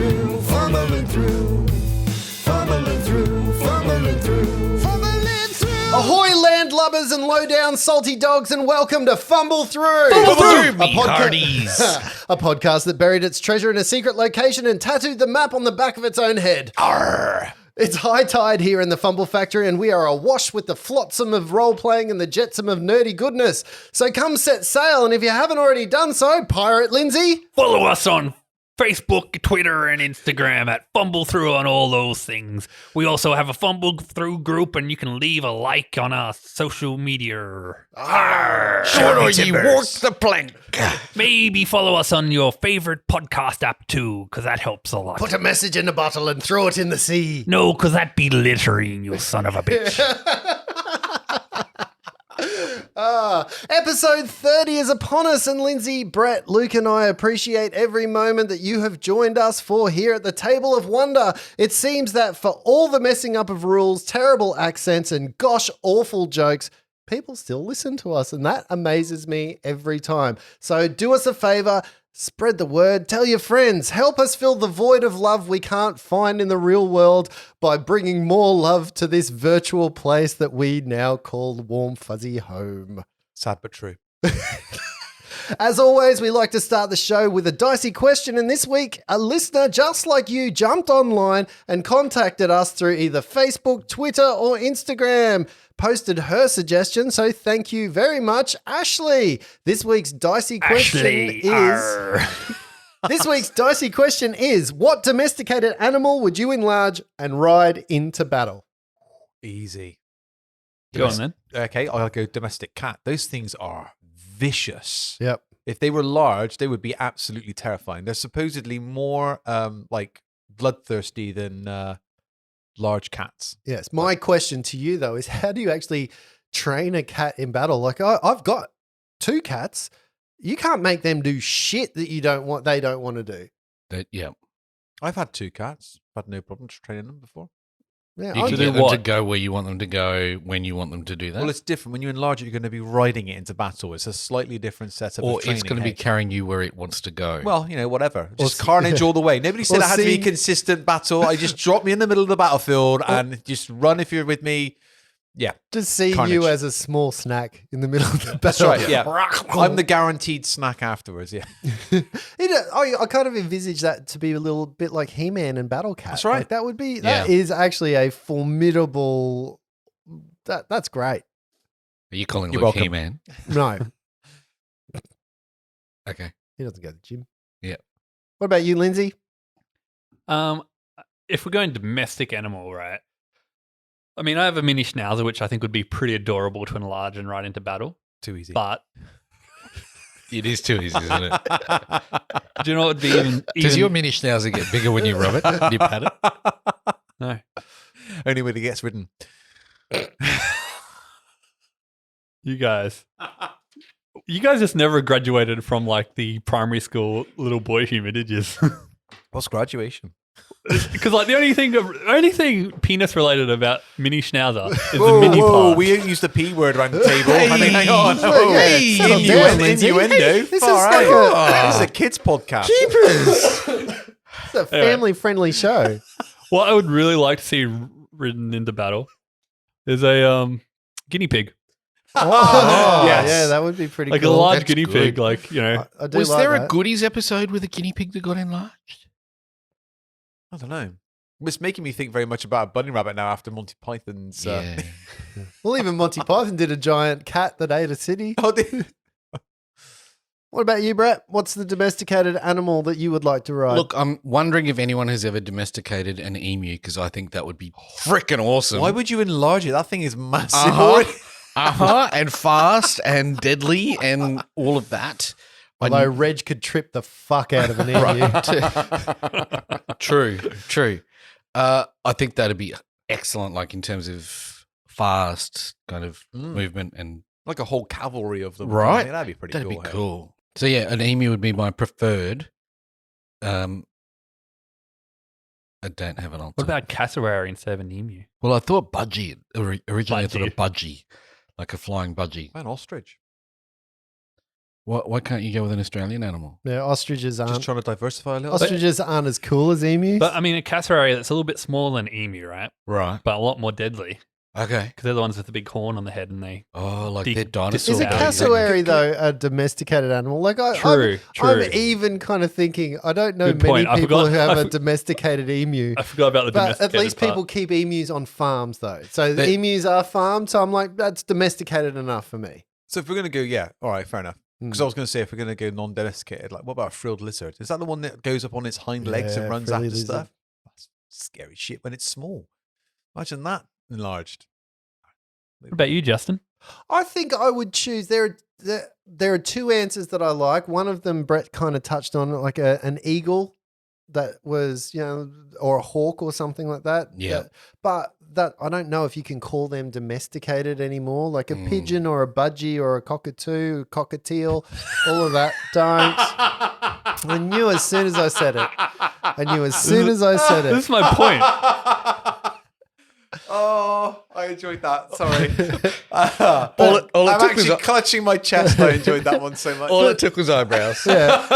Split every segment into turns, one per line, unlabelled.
through, fumbling through, fumbling through, fumbling through, fumbling through.
Ahoy, landlubbers and low-down salty dogs, and welcome to Fumble Through.
Me hearties.
A podcast that buried its treasure in a secret location and tattooed the map on the back of its own head.
Arr.
It's high tide here in the Fumble Factory, and we are awash with the flotsam of role-playing and the jetsam of nerdy goodness. So come set sail, and if you haven't already done so, Pirate Lindsay.
Follow us on Facebook, Twitter, and Instagram at Fumble Through on all those things. We also have a Fumble Through group, and you can leave a like on our social media. Arr.
Sure, ye walk the plank.
Maybe follow us on your favorite podcast app too, because that helps a lot.
Put a message in a bottle and throw it in the sea.
No, because that'd be littering, you son of a bitch.
Episode 30 is upon us, and Lindsay, Brett, Luke, and I appreciate every moment that you have joined us for here at the Table of Wonder. It seems that for all the messing up of rules, terrible accents, and gosh, awful jokes, people still listen to us, and that amazes me every time. So do us a favor, spread the word, tell your friends, help us fill the void of love we can't find in the real world by bringing more love to this virtual place that we now call warm fuzzy home.
Sad but true.
As always, we like to start the show with a dicey question, and this week, a listener just like you jumped online and contacted us through either Facebook, Twitter, or Instagram. Posted her suggestion, so thank you very much, Ashley. This week's dicey question This week's dicey question is: what domesticated animal would you enlarge and ride into battle?
Easy.
Go on then.
Okay, I'll go domestic cat. Those things are vicious.
Yep.
If they were large, they would be absolutely terrifying. They're supposedly more like bloodthirsty than large cats.
Yes. My question to you though is: how do you actually train a cat in battle? Like I've got 2 cats. You can't make them do shit that they don't want to do.
Yeah.
I've had 2 cats. I've had no problem training them before.
Yeah.
You
I-
can
do
get them
what?
to go where you want them to go when you want them to do that.
Well, it's different. When you enlarge it, you're going to be riding it into battle. It's a slightly different setup
or
of training.
it's going to be carrying you where it wants to go.
Well, whatever. Just
Or
carnage all the way. Nobody said
or
it had to be
seeing-
consistent battle. I just drop me in the middle of the battlefield and just run if you're with me. Yeah.
Just see
Carnage.
you as a small snack in the middle of the battle.
That's right. Yeah. I'm the guaranteed snack afterwards. Yeah.
I kind of envisage that to be a little bit like He-Man and Battle Cat.
That's right.
Like that
Yeah.
is actually a formidable. That's great.
Are you calling
You're
Luke
welcome.
He-Man?
No,
Okay.
he doesn't go to the gym.
Yeah.
What about you, Lindsay?
If we're going domestic animal, right? I mean, I have a mini Schnauzer, which I think would be pretty adorable to enlarge and ride into battle.
Too easy.
But
It is too easy, isn't it?
do you know what would be even?
Does your mini schnauzer get bigger when you rub it? When you pat it?
No.
Only when it gets ridden.
You guys just never graduated from like the primary school little boy humor, did you?
What's graduation?
Because like the only thing penis related about mini Schnauzer is the mini
whoa,
part.
we don't use the P word around the table. I mean, hang on.
Hey, settle down, Lindsay.
Innuendo.
Hey, this is
Far
like
out. This is a kids podcast.
It's a family-friendly show.
What I would really like to see ridden into battle is a guinea pig,
Oh,
yes.
yeah, that would be pretty
like
cool.
a large
That's
guinea
good.
pig, like
I do
Was
like
there
that.
a goodies episode with a guinea pig that got enlarged?
I don't know. It's making me think very much about a bunny rabbit now after Monty Python's.
Yeah.
Well, even Monty Python did a giant cat that ate a city.
Oh, they-
What about you, Brett? What's the domesticated animal that you would like to ride?
Look, I'm wondering if anyone has ever domesticated an emu because I think that would be freaking awesome.
Why would you enlarge it? That thing is massive.
Uh-huh.
already.
And fast and deadly and all of that.
Although Reg could trip the fuck out of an emu.
True. I think that'd be excellent, like in terms of fast kind of movement and
Like a whole cavalry of them.
Right.
I mean, that'd be pretty
that'd
cool.
be
hey?
cool. So yeah, an emu would be my preferred. I don't have an answer.
what about cassowary instead of an emu?
Well, I thought budgie. Originally, I thought
Budgie.
of budgie, like a flying budgie.
An ostrich.
Why can't you go with an Australian animal?
Yeah, ostriches
Just
aren't.
trying to diversify a little bit.
Ostriches aren't as cool as emus.
But I mean, a cassowary that's a little bit smaller than emu, right?
Right.
But a lot more deadly
Okay.
because they're the ones with the big horn on the head, and they.
Oh, like
Deep-
they're dinosaur.
is a
Yeah,
cassowary though a domesticated animal? Like I'm
True.
even kind of thinking I don't know
Good
many
point. I
people
forgot-
who have
I
a
for-
domesticated emu.
I forgot about the
But at
domesticated
least people
part.
keep emus on farms though. So the
They-
emus are farmed. So I'm like, that's domesticated enough for me.
So if we're going to go, all right, fair enough. Because I was going to say, if we're going to go non-domesticated, like what about a frilled lizard? Is that the one that goes up on its hind legs and
Yeah,
runs
frilly
after
lizard.
stuff? That's scary shit when it's small. Imagine that enlarged.
What about you, Justin?
I think I would choose. There are two answers that I like. One of them, Brett kind of touched on, like an eagle that was, or a hawk or something like that.
Yeah.
But that I don't know if you can call them domesticated anymore. Like a pigeon or a budgie or a cockatoo, cockatiel, all of that. Don't. I knew as soon as I said it.
This is my point.
Oh, I enjoyed that. Sorry.
All it
I'm
took was
actually clutching my chest. I enjoyed that one so much.
All it took was eyebrows.
Yeah.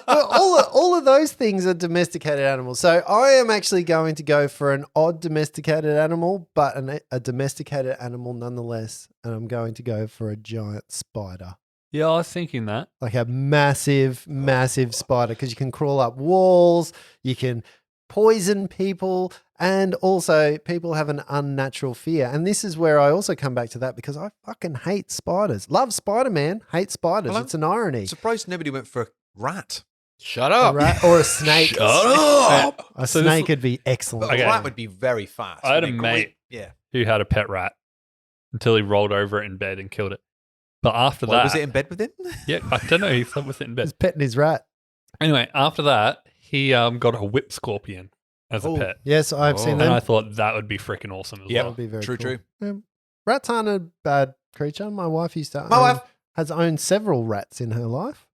Well, all of those things are domesticated animals. So I am actually going to go for an odd domesticated animal, but a domesticated animal nonetheless. And I'm going to go for a giant spider.
Yeah, I was thinking that.
Like a massive, massive spider, because you can crawl up walls, you can poison people, and also people have an unnatural fear. And this is where I also come back to that, because I fucking hate spiders. Love Spider-Man, hate spiders.
Well,
it's an irony.
Surprised nobody went for a rat.
Shut
A
up.
rat or a snake.
Shut up.
A
So
snake
this-
would be excellent.
Okay.
A rat would be very fast.
I had
It'd
a
be
mate.
great. Yeah.
Who had a pet rat until he rolled over it in bed and killed it. But after
Why,
that,
was it in bed with him?
yeah, I don't know. He slept with it in
He's
bed.
petting his rat.
Anyway, after that, he got a whip scorpion as a
Oh,
pet,
yes, I've seen
and
them.
I thought that would be freaking awesome as
Yeah.
That
well.
would be very
True,
cool.
true.
Rats aren't a bad creature. My wife used to.
My wife.
has owned several rats in her life.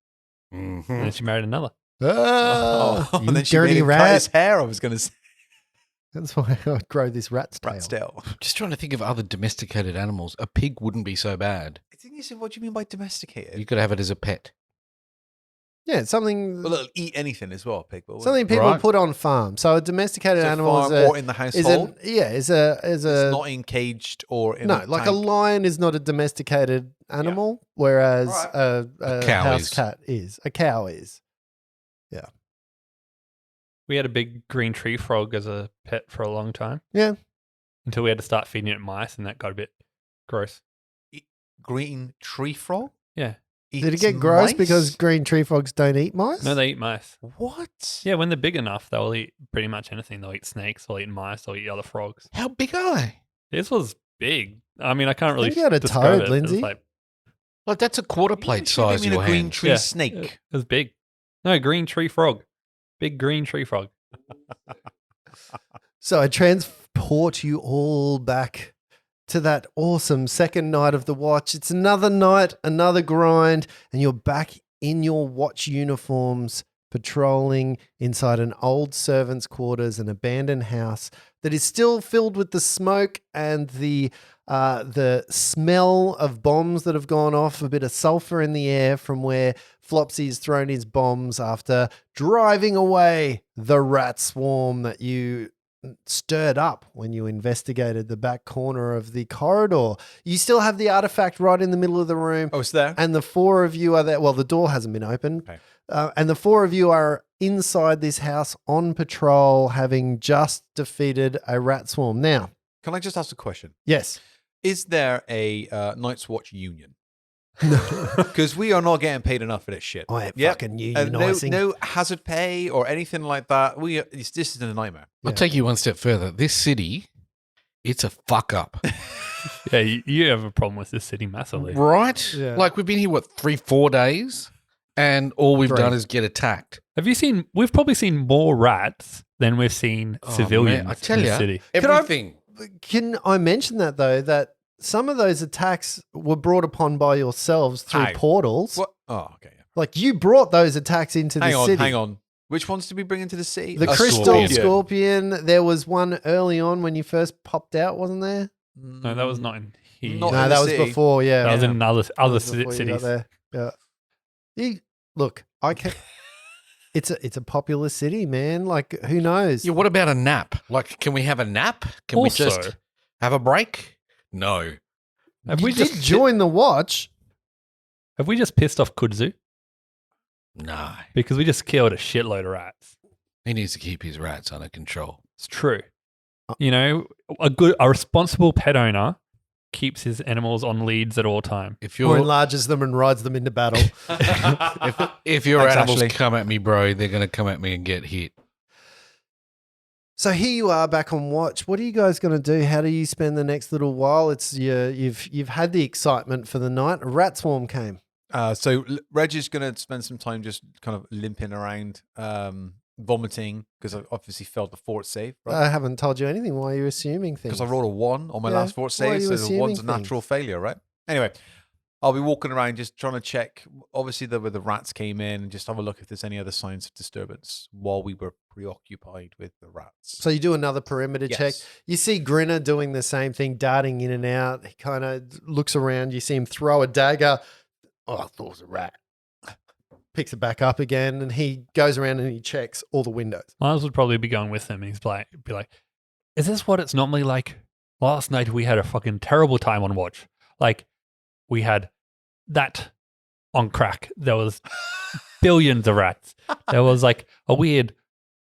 And then she married another.
Ah, you
and then she
dirty
made him cut his
rat.
hair. I was going to say
That's why I grow this rat's tail.
rat's tail.
Just trying to think of other domesticated animals. A pig wouldn't be so bad.
I think you said, what do you mean by domesticated?
You could have it as a pet.
Yeah, it's something
Well, it'll eat anything as well, pig. But
something people
Right.
put on farm. So a domesticated animal
or in the
is
household.
is
It's
a
not encaged or in
no,
a
like a
tank.
lion is not a domesticated animal, whereas
Right.
a
cow
house
is.
cat is. A cow is.
We had a big green tree frog as a pet for a long time.
Yeah.
Until we had to start feeding it mice, and that got a bit gross.
Green tree frog.
Yeah.
Did it
Eats
get gross
mice?
because green tree frogs don't eat mice?
No, they eat mice.
What?
Yeah, when they're big enough, they'll eat pretty much anything. They'll eat snakes, they'll eat mice, they'll eat other frogs.
How big are they?
This was big. I mean, I can't really
think you had a
describe
toad,
it. It was
Lindsay.
like,
Like that's a quarter
You
plate
sure
size.
didn't mean
Your
a green
hand.
tree
Yeah.
snake.
it was big. No, green tree frog. Big green tree frog.
So I transport you all back to that awesome second night of the watch. It's another night, another grind, and you're back in your watch uniforms, patrolling inside an old servant's quarters, an abandoned house that is still filled with the smoke and the smell of bombs that have gone off, a bit of sulfur in the air from where Flopsy's thrown his bombs after driving away the rat swarm that you stirred up when you investigated the back corner of the corridor. You still have the artifact right in the middle of the room.
Oh, it's there.
And the four of you are there. Well, the door hasn't been opened.
Okay.
And the four of you are inside this house on patrol, having just defeated a rat swarm. Now,
Can I just ask a question?
yes.
Is there a Night's Watch union? Because we are not getting paid enough for this shit.
I ain't
Yep.
fucking
No,
unionizing.
no hazard pay or anything like that. This is a nightmare.
Yeah.
I'll take you one step further. This city, it's a fuck up.
Yeah, you have a problem with this city massively.
Right?
Yeah.
Like we've been here, 3-4 days? And all we've
Three.
done is get attacked.
Have you seen? We've probably seen more rats than we've seen
Oh,
civilians
man, I tell
in the
ya.
city.
Could I-
Everything.
Can I mention that, though, that some of those attacks were brought upon by yourselves through
How?
portals?
What? Oh, okay. Yeah.
Like, you brought those attacks into the city.
Hang on. Which ones did we bring into the city?
The
A
crystal
scorpion.
scorpion. There was one early on when you first popped out, wasn't there?
No, that was not in here.
Not
No,
in
that
the
was
city.
before. Yeah,
that was in other
That was
ci-
before you got
cities.
there. Yeah. Look, I can. It's a popular city, man. Like, who knows?
Yeah, what about a nap? Like, can we have a nap? Can we
Also-
just have a break? No.
Have
You
we
did
just
join the watch.
Have we just pissed off Kudzu?
No.
Because we just killed a shitload of rats.
He needs to keep his rats under control.
It's true. You know, a responsible pet owner keeps his animals on leads at all time.
If
Or
you're
enlarges them and rides them into battle.
if your
Thanks,
animals
Ashley.
come at me, bro, they're going to come at me and get hit.
So here you are back on watch. What are you guys going to do? How do you spend the next little while? It's you've had the excitement for the night. A rat swarm came.
So Reg is going to spend some time just kind of limping around, vomiting, because I obviously failed the fort save, right?
I haven't told you anything. Why are you assuming things?
Because I rolled a 1 on my
Yeah,
last fort
why are
save,
you
so the 1's a
assuming
natural failure, right? Anyway, I'll be walking around just trying to check, obviously, where the rats came in, and just have a look if there's any other signs of disturbance while we were preoccupied with the rats.
So you do another perimeter check.
Yes.
You see Grinner doing the same thing, darting in and out. He kind of looks around. You see him throw a dagger. Oh, I thought it was a rat. Picks it back up again, and he goes around and he checks all the windows.
Miles would probably be going with him. He's be like, is this what it's normally like? Last night we had a fucking terrible time on watch. Like, we had that on crack. There was billions of rats. There was like a weird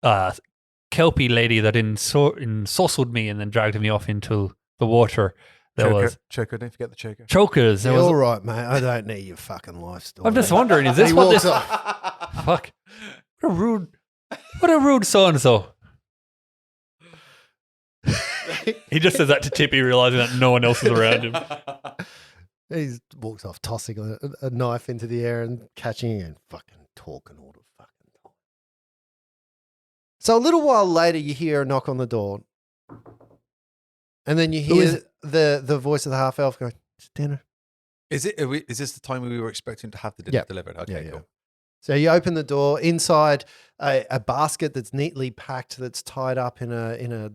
kelpie lady that ensorcelled me and then dragged me off into the water. There was
Choker, don't forget the choker.
chokers. There
You're
was.
all right, mate. I don't need your fucking life story.
I'm just wondering, is this
He
what
walks
this?
off.
Fuck! What a rude so and so. He just says that to Tippy, realizing that no one else is around him.
He walks off, tossing a knife into the air and catching it and fucking talking all the fucking time. So a little while later, you hear a knock on the door. And then you
Who is
hear the voice of the half elf going, "It's dinner."
Is this the time we were expecting to have the dinner
Yeah.
delivered? Okay,
Yeah.
cool.
So you open the door. Inside a basket that's neatly packed, that's tied up in a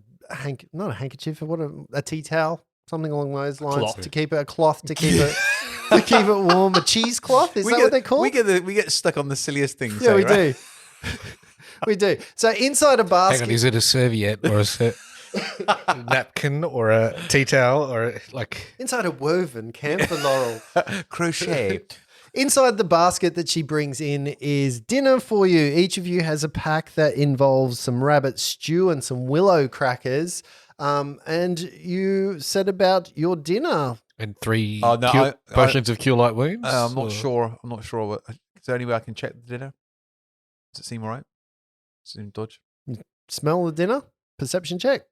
not a handkerchief, a tea towel, something along those lines,
Cloth.
to keep it to keep it warm. A cheesecloth, is that what they call?
We get stuck on the silliest things.
Yeah, we
right?
do. We do. So inside a
Hang
basket.
on, is it a serviette or a napkin or a tea towel or like?
Inside a woven camphor laurel.
Crochet.
Inside the basket that she brings in is dinner for you. Each of you has a pack that involves some rabbit stew and some willow crackers. And you set about your dinner.
And 3
Oh, no,
potions of cure light wounds?
I'm not
Or-
sure. I'm not sure. Is there any way I can check the dinner? Does it seem all right? Seem dodge?
Smell the dinner. Perception check.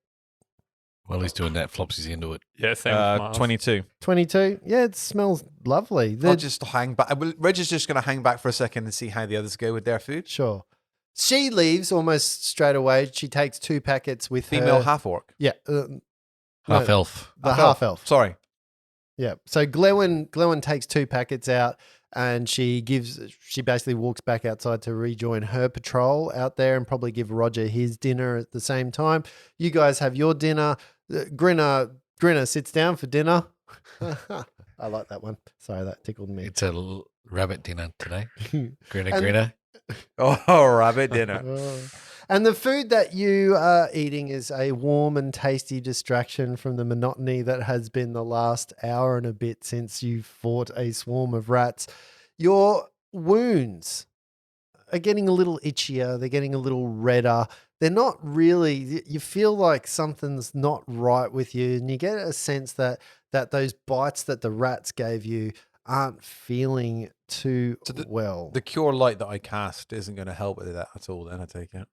While he's doing that, Flopsy's into it.
Yeah, same with Miles.
22.
22. Yeah, it smells lovely.
I'll just hang back. Reg is just going to hang back for a second and see how the others go with their food.
Sure. She leaves almost straight away. She takes 2 packets with
Female
her.
half orc.
Yeah.
Half
no,
elf.
The half elf.
Sorry.
Yeah. So Glewin takes 2 packets out and she basically walks back outside to rejoin her patrol out there and probably give Roger his dinner at the same time. You guys have your dinner. Grinner sits down for dinner. I like that one. Sorry, that tickled me.
It's a rabbit dinner today. Grinner,
And-
grinner.
Oh, rabbit dinner.
Oh. And the food that you are eating is a warm and tasty distraction from the monotony that has been the last hour and a bit since you fought a swarm of rats. Your wounds are getting a little itchier. They're getting a little redder. They're not really, you feel like something's not right with you. And you get a sense that those bites that the rats gave you aren't feeling too well.
The cure light that I cast isn't going to help with that at all, then I take it.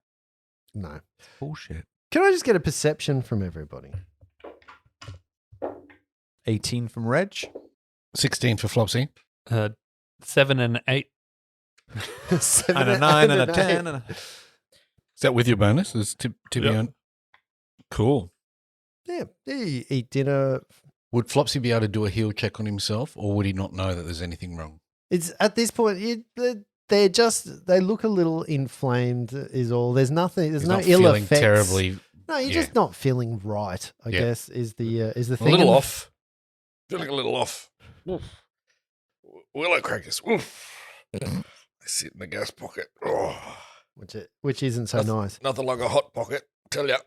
No.
Bullshit.
Can I just get a perception from everybody?
18 from Reg.
16 for Flopsy.
7 and 8.
7
And a 9 and a
eight.
10. And
Is that with your bonus? Is to be
Yep.
on? Cool.
Yeah, you eat dinner.
Would Flopsy be able to do a heal check on himself, or would he not know that there's anything wrong?
It's at this point they look a little inflamed. Is all. There's nothing. There's
He's
no
not
ill
feeling
effects.
terribly.
No, you're
yeah.
just not feeling right. I
Yeah.
guess is the
A
thing.
little
And
off. Feeling a little off. Oof. Willow crackers. Oof. Sit in the gas pocket. Oh,
which isn't so nice.
nothing like a hot pocket. Tell ya,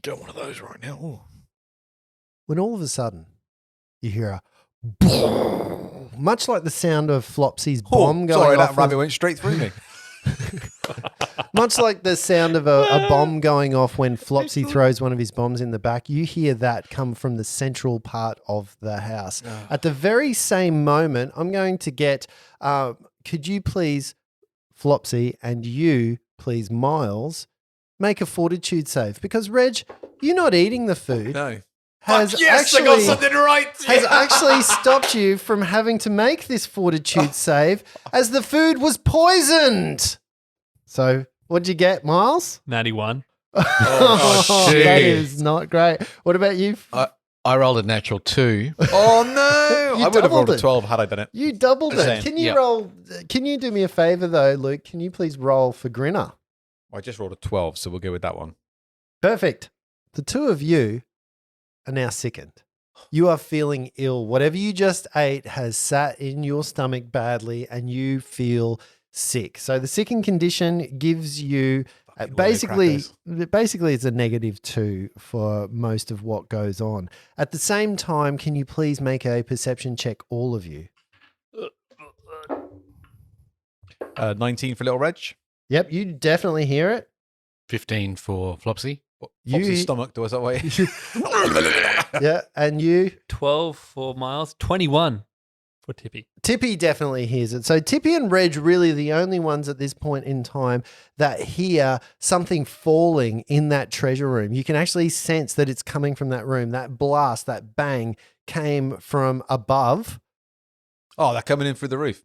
get one of those right now. Ooh.
When all of a sudden you hear a boom, much like the sound of Flopsy's bomb going
sorry,
off.
that rabbit went straight through me.
Much like the sound of a bomb going off when Flopsy throws one of his bombs in the back, you hear that come from the central part of the house. At the very same moment, I'm going to get, could you please, Flopsy, and you, please, Miles, make a fortitude save? Because, Reg, you're not eating the food.
No.
Has
Yes, I got something right.
has actually stopped you from having to make this fortitude save as the food was poisoned. So, what'd you get, Miles?
91.
Oh,
shit.
that is not great. What about you?
I rolled a natural 2.
Oh, no.
You
I would have rolled
doubled
a
it.
12 had I done it.
You doubled
Just
it.
saying.
Can you
Yeah.
roll? Can you do me a favor though, Luke? Can you please roll for Grinner?
I just rolled a 12, so we'll go with that one.
Perfect. The two of you are now sickened. You are feeling ill. Whatever you just ate has sat in your stomach badly and you feel sick. So the sickened condition gives you basically it's a -2 for most of what goes on. At the same time, can you please make a perception check, all of you?
19 for little Reg.
Yep, you definitely hear it.
15 for Flopsy.
Flopsy's stomach does that way.
Yeah, and you?
12 for Miles. 21 for Tippy.
Tippy definitely hears it. So Tippy and Reg really the only ones at this point in time that hear something falling in that treasure room. You can actually sense that it's coming from that room. That blast, that bang came from above.
Oh, they're coming in through the roof.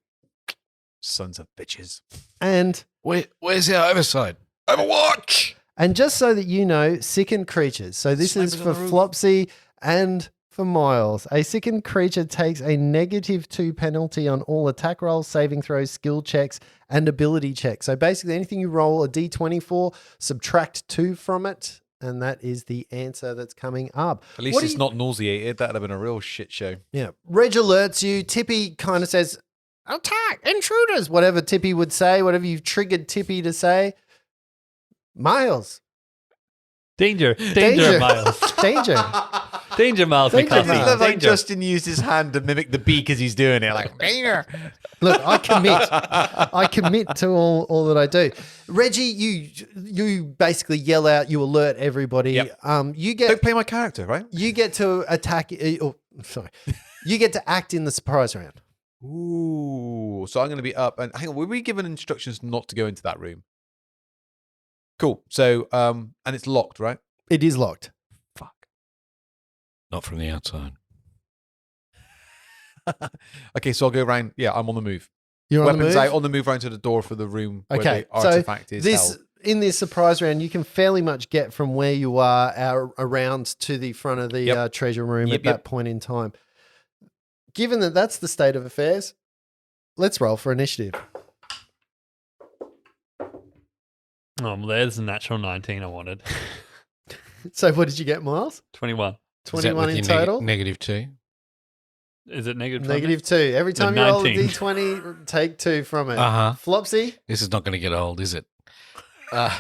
Sons of bitches.
And
Where's our oversight? Overwatch!
And just so that you know, sickened creatures. So this is
Snipers
for
on the roof.
Flopsy and for Miles. A sickened creature takes a -2 penalty on all attack rolls, saving throws, skill checks, and ability checks. So basically anything you roll a d20 for, subtract 2 from it. And that is the answer that's coming up.
At least
What do
it's
you-
not nauseated. That'd have been a real shit show.
Yeah. Reg alerts you. Tippy kind of says, attack, intruders, whatever Tippy would say, whatever you've triggered Tippy to say. Miles.
Danger. Danger, Miles.
Danger.
Danger, Miles.
Danger,
McCarthy.
Miles.
Like
Danger.
Justin used his hand to mimic the beak as he's doing it. Like, danger.
Look, I commit to all that I do. Reggie, you basically yell out, you alert everybody.
Yep.
You
Don't
get
play my character, right?
you get to attack. Sorry, you get to act in the surprise round.
Ooh. So I'm going to be up. And hang on, were we given instructions not to go into that room? Cool. So, and it's locked, right?
It is locked.
Fuck.
Not from the outside.
Okay, so I'll go around. Yeah, I'm on the move.
You're on the
Weapons
move.
out, on the move round to the door for the room where
Okay,
the
so
artifact is
this
held.
in this surprise round, you can fairly much get from where you are around to the front of the
Yep.
treasure room
Yep,
at that
yep.
point in time. Given that that's the state of affairs, let's roll for initiative.
Oh, well, there's a natural 19 I wanted.
So what did you get, Miles?
21.
Is that
21
with
in
your
total.
-2?
Is it negative 20?
-2. Every time you roll a
19.
d20, take 2 from it.
Uh-huh.
Flopsy?
This is not going to get old, is it?
Yeah,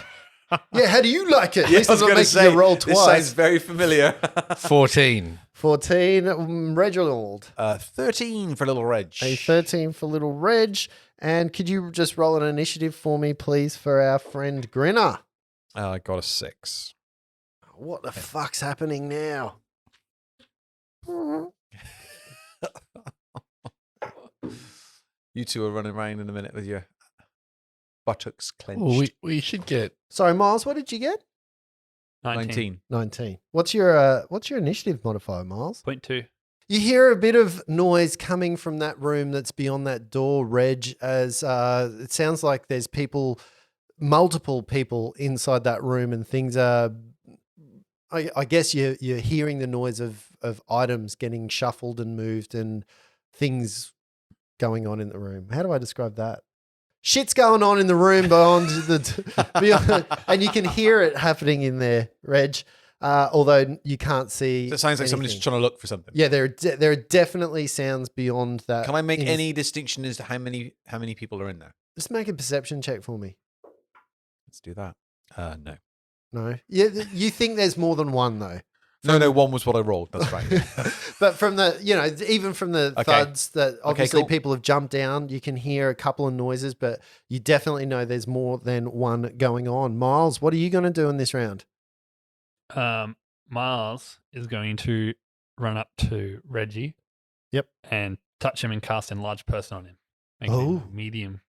how do you like it? At
Yeah,
least
I
it's
was
not
going to
making
say,
you roll
this
twice.
sounds very familiar.
14.
14, Reginald.
13 for little Reg.
A 13 for little Reg. And could you just roll an initiative for me, please, for our friend Grinner?
I got a 6.
What the fuck's happening now?
You two are running around in a minute with your buttocks clenched.
Well, we should get...
Sorry, Miles, what did you get?
19.
19. What's your initiative modifier, Miles?
0.2.
You hear a bit of noise coming from that room that's beyond that door, Reg, as it sounds like there's multiple people inside that room, and things are, I guess you're hearing the noise of items getting shuffled and moved and things going on in the room. How do I describe that? Shit's going on in the room beyond, and you can hear it happening in there, Reg, although you can't see.
So it sounds like somebody's
anything.
trying to look for something.
Yeah, there are definitely sounds beyond that.
Can I make any distinction as to how many people are in there?
Just make a perception check for me.
Let's do that. No.
No. Yeah, you think there's more than one though.
No, one was what I rolled. That's right.
But from the, even from the
Okay.
thuds that obviously
cool.
people have jumped down, you can hear a couple of noises, but you definitely know there's more than one going on. Miles, what are you going to do in this round?
Miles is going to run up to Reggie.
Yep.
And touch him and cast Enlarge Person on him. Making him
Oh.
a medium.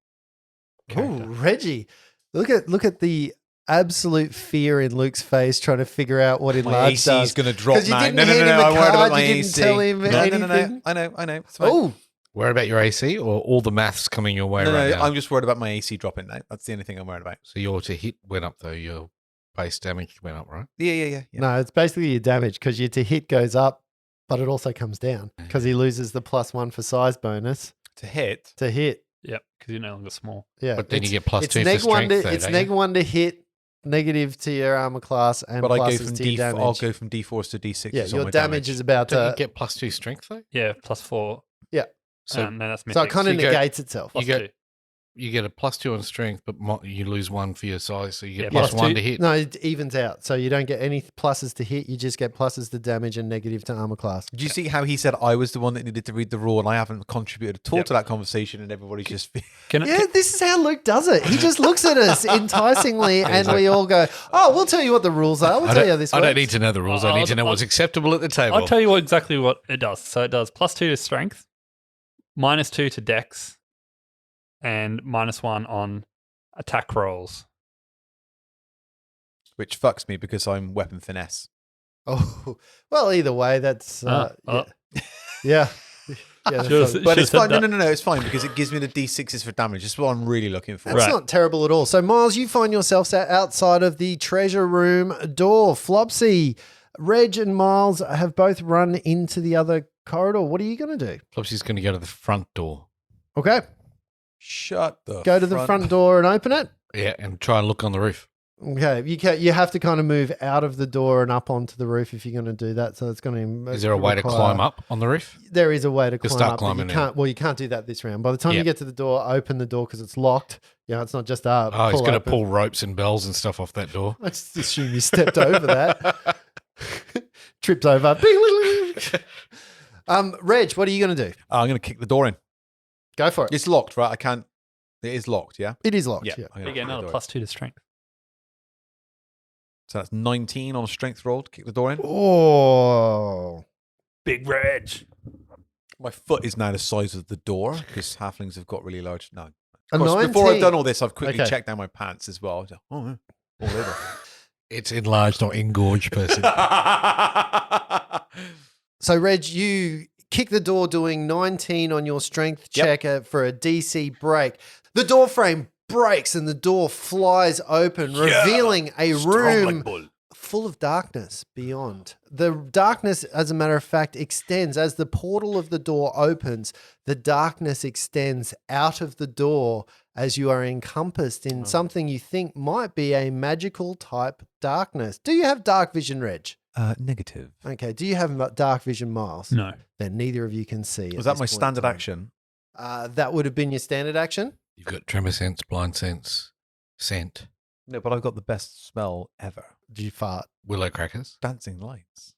Oh,
character.
Reggie. Look at the absolute fear in Luke's face trying to figure out what
My
enlarge
AC
does.
is going to drop
'Cause you
now.
didn't
No,
hand him a
I worried
card,
about my
you didn't
AC.
tell him
no,
anything.
I know. It's fine.
Oh,
Worried about your AC or all the maths coming your way
No,
right now?
I'm just worried about my AC dropping now. That's the only thing I'm worried about.
So your to hit went up though. Your base damage went up, right?
Yeah.
no, it's basically your damage because your to hit goes up, but it also comes down because he loses the +1 for size bonus
To hit.
to hit.
Yep, because you're no longer small.
Yeah,
But then you
it's-
get +2
it's
for
neg one
strength
to,
though,
It's
don't
neg
you?
1 to hit, negative to your armor class, and
But I go
pluses
from
to your damage.
I'll go from D4s to D6s.
Yeah,
on
your
my
damage is about
Don't you
to.
get +2 strength though?
Yeah, +4.
Yeah.
So
No, that's
So
missing.
it kind of
So you go-
negates itself.
Plus
you get-
two.
You get a +2 on strength, but you lose 1 for your size, so you get
Yeah,
+1
+2.
to hit.
No, it evens out. So you don't get any pluses to hit. You just get pluses to damage and negative to armor class.
Do you see how he said I was the one that needed to read the rule and I haven't contributed at all
Yep.
to that conversation and everybody's just...
Can I-
Yeah, this is how Luke does it. He just looks at us enticingly, and we all go, "Oh, we'll tell you what the rules are. We'll tell you how this
I
works."
don't need to know the rules. I need to know what's acceptable at the table.
I'll tell you exactly what it does. So it does +2 to strength, -2 to dex, and -1 on attack rolls.
Which fucks me because I'm weapon finesse.
Oh, well, either way, that's
Oh.
yeah. Yeah, that's,
Just-
not,
But
Should've
it's
said
fine.
that.
No, it's fine because it gives me the D6s for damage. That's what I'm really looking for.
that's
Right.
not terrible at all. So, Miles, you find yourself sat outside of the treasure room door. Flopsy, Reg, and Miles have both run into the other corridor. What are you going to do?
Flopsy's going to go to the front door.
Okay,
Shut the
go to the front door and open it.
Yeah, and try and look on the roof.
Okay, you have to kind of move out of the door and up onto the roof if you're going to do that. So it's going to.
Is there a way to climb up on the roof?
There is a way to
Just
climb
start
up, but you
climbing now.
can't. Well, you can't do that this round. By the time you
Yep.
get to the door, open the door because it's locked. It's not just
Oh, he's
pull
going to
open.
pull ropes and bells and stuff off that door.
I just assume you stepped over that. Tripped over. Reg, what are you going to do?
I'm going to kick the door in.
Go for it.
It's locked, right? I can't. It is locked, yeah?
It is locked. Yeah.
I'm gonna
You get
kick the
another
door in.
+2 to strength.
So that's 19 on a strength roll to kick the door in.
Oh.
Big Reg.
My foot is now the size of the door because halflings have got really large. No.
A
Of course,
19.
before I've done all this, I've quickly
Okay.
checked down my pants as well. Oh, yeah. All over.
It's enlarged, not engorged person.
So, Reg, you kick the door doing 19 on your strength
Yep.
check for a DC break. The door frame breaks and the door flies open, revealing a room full of darkness beyond. The darkness, as a matter of fact, extends. As the portal of the door opens, the darkness extends out of the door as you are encompassed in something you think might be a magical type darkness. Do you have dark vision, Reg?
Negative.
Okay. Do you have dark vision, Miles?
No.
Then neither of you can see.
Was
at
that my
this point in
standard
time.
action?
That would have been your standard action.
You've got tremor sense, blind sense, scent,
No, but I've got the best spell ever.
Did you fart?
willow crackers.
Dancing lights.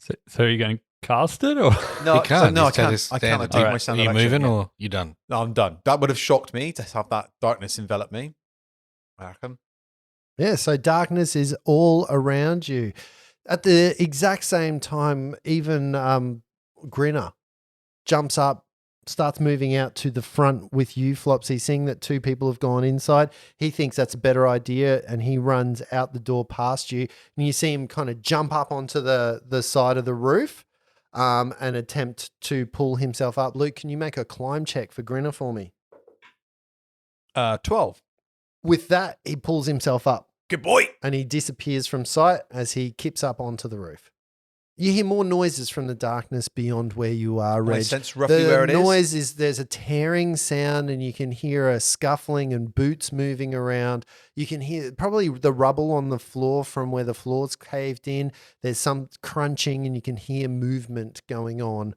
So are you going to cast it or?
No,
You can't.
no, I
It's got
can't.
his
I
standard.
cannot do my
Alright.
Are
standard
you
action.
moving
yet.
or you done?
No, I'm done. That would have shocked me to have that darkness envelop me. I reckon.
Yeah. So darkness is all around you. At the exact same time, even Grinner jumps up, starts moving out to the front with you, Flopsy, seeing that two people have gone inside. He thinks that's a better idea and he runs out the door past you. And you see him kind of jump up onto the side of the roof and attempt to pull himself up. Luke, can you make a climb check for Grinner for me?
12.
With that, he pulls himself up.
Good boy.
And he disappears from sight as he kips up onto the roof. You hear more noises from the darkness beyond where you are,
I
Reg.
sense roughly
The
where it is.
noise is there's a tearing sound and you can hear a scuffling and boots moving around. You can hear probably the rubble on the floor from where the floor's caved in. There's some crunching and you can hear movement going on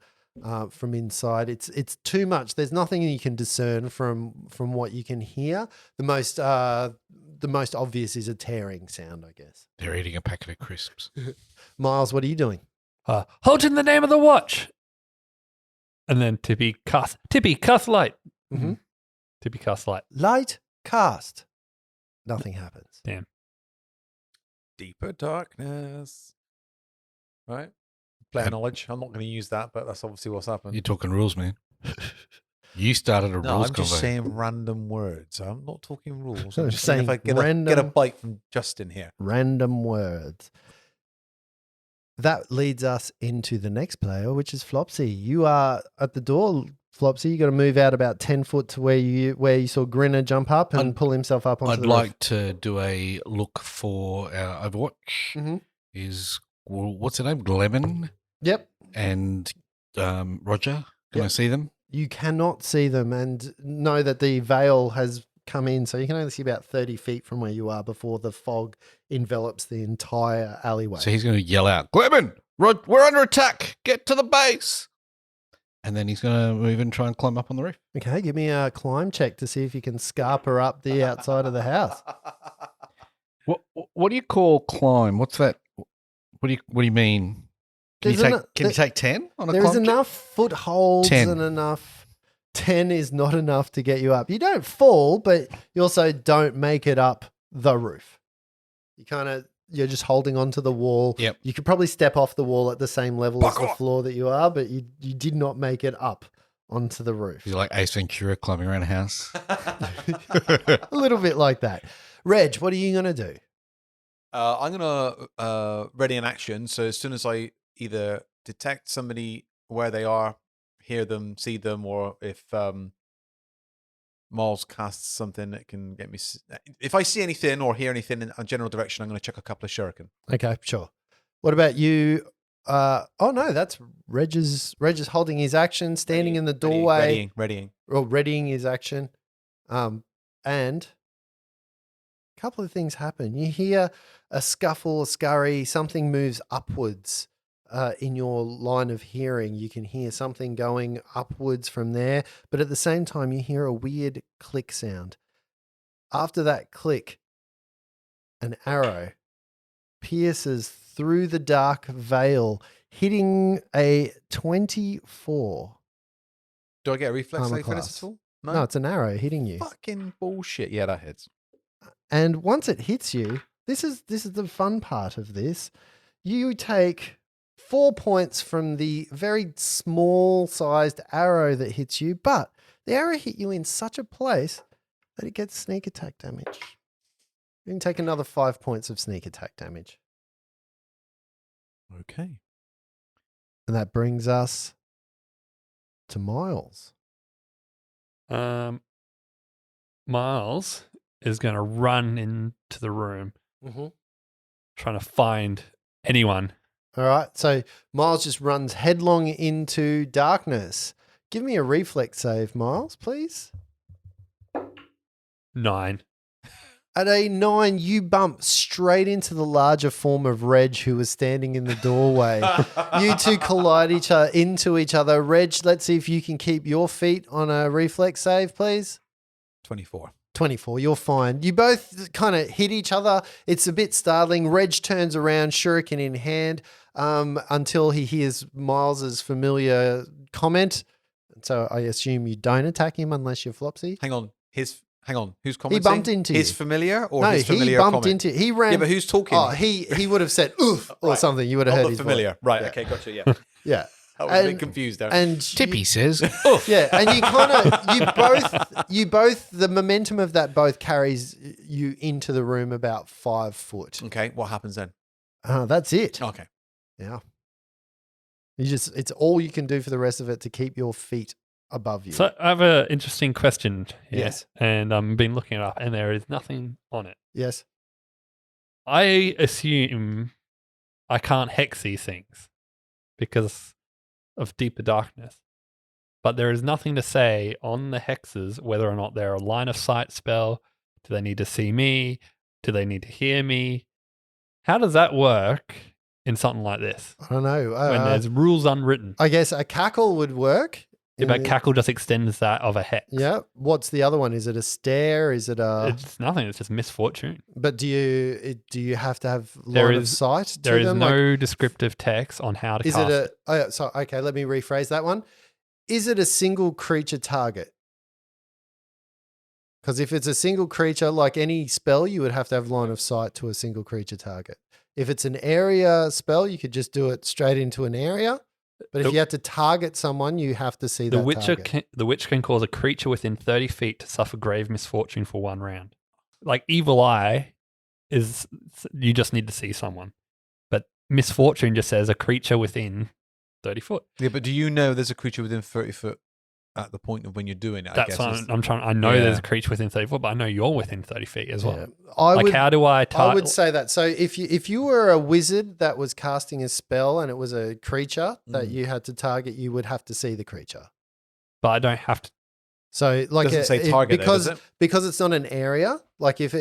from inside. It's too much. There's nothing you can discern from what you can hear. The most obvious is a tearing sound, I guess.
They're eating a packet of crisps.
Miles, what are you doing?
Halt in the name of the watch. And then Tippy cast light.
Mm-hmm.
Tippy cast light.
Light cast. Nothing happens.
Damn.
Deeper darkness. Right? Player knowledge. I'm not going to use that, but that's obviously what's happened.
You're talking rules, man. You started a
No,
rules
I'm just
convo.
saying random words. I'm not talking rules. I'm
I'm
just saying if I get a
random-
bite from Justin here.
Random words. That leads us into the next player, which is Flopsy. You are at the door, Flopsy. You got to move out about 10 foot to where you saw Grinner jump up and pull himself up onto
I'd
the
like
roof.
to do a look for our Overwatch.
Mhm.
Is what's her name? Lemon
Yep.
and Roger. Can I
Yep.
see them?
You cannot see them and know that the veil has come in. So you can only see about 30 feet from where you are before the fog envelops the entire alleyway.
So he's going to yell out, Lemon, we're under attack. Get to the base. And then he's going to move and try and climb up on the roof.
Okay, give me a climb check to see if you can scarper up the outside of the house.
What do you call climb? What's that? What do you mean? Can
There's
you take 10 on a
There's
climb check?
enough footholds
10.
and enough. 10 is not enough to get you up. You don't fall, but you also don't make it up the roof. You're just holding onto the wall.
Yep.
You could probably step off the wall at the same level as the floor that you are, but you did not make it up onto the roof.
He's like Ace Ventura climbing around a house.
A little bit like that. Reg, what are you going to do?
I'm going to ready an action. So as soon as I either detect somebody where they are, hear them, see them, or if Miles casts something that can get me... If I see anything or hear anything in a general direction, I'm going to chuck a couple of shuriken.
Okay, sure. What about you? Oh no, that's Reg is holding his action, standing in the doorway.
Readying.
Or readying his action. And a couple of things happen. You hear a scuffle, a scurry, something moves upwards in your line of hearing. You can hear something going upwards from there, but at the same time, you hear a weird click sound. After that click, an arrow pierces through the dark veil, hitting a 24.
Do I get a reflex
Armor
save for this
class.
at all?
No, it's an arrow hitting you.
Fucking bullshit. Yeah, that hits.
And once it hits you, this is the fun part of this. You take 4 points from the very small sized arrow that hits you, but the arrow hit you in such a place that it gets sneak attack damage. You can take another 5 points of sneak attack damage.
Okay.
And that brings us to Miles.
Miles is going to run into the room, trying to find anyone.
All right. So Miles just runs headlong into darkness. Give me a reflex save, Miles, please.
9.
At a 9, you bump straight into the larger form of Reg, who was standing in the doorway. You two collide into each other. Reg, let's see if you can keep your feet on a reflex save, please.
24.
24, you're fine. You both kind of hit each other. It's a bit startling. Reg turns around, shuriken in hand, until he hears Miles's familiar comment. So I assume you don't attack him unless you're Flopsy.
Hang on. Who's commenting?
bumped into
his
you.
familiar or
No,
his familiar
he bumped
comment?
into. He ran.
Yeah, but who's talking?
Oh, he would have said oof or
Right.
something. You would have
Not
heard
the
his
familiar.
voice.
Right.
Yeah.
Okay. Gotcha. Yeah.
Yeah.
I was a bit
And-
confused there.
And
Tippy says,
yeah, and you both the momentum of that both carries you into the room about 5 foot.
Okay. What happens then?
That's it.
Okay.
Yeah. It's all you can do for the rest of it to keep your feet above you.
So I have an interesting question here.
Yes.
And I've been looking it up and there is nothing on it.
Yes.
I assume I can't hex these things because of deeper darkness. But there is nothing to say on the hexes whether or not they're a line of sight spell. Do they need to see me? Do they need to hear me? How does that work in something like this
I don't know.
when there's rules unwritten?
I guess a cackle would work.
Yeah, but cackle just extends that of a hex.
Yeah. What's the other one? Is it a stare? Is it a?
It's nothing. It's just misfortune.
But do you have to have
There
line of
is-
sight to
There is
them?
no descriptive text on how to
Is
cast
it okay, let me rephrase that one. Is it a single creature target? Because if it's a single creature, like any spell, you would have to have line of sight to a single creature target. If it's an area spell, you could just do it straight into an area. But if
The-
you have to target someone, you have to see
The
that target.
the witch can cause a creature within 30 feet to suffer grave misfortune for 1 round. Like evil eye is you just need to see someone, but misfortune just says a creature within 30 foot.
Yeah, but do you know there's a creature within 30 foot at the point of when you're doing it?
That's
I
what
guess
I'm trying. I know there's
Yeah.
a creature within 30 foot, but I know you're within 30 feet as well.
Yeah. I
Like
would,
how do I?
I would say that. So if you were a wizard that was casting a spell and it was a creature that you had to target, you would have to see the creature.
but I don't have to.
So like
Doesn't say target
because
there, does it?
because it's not an area. Like if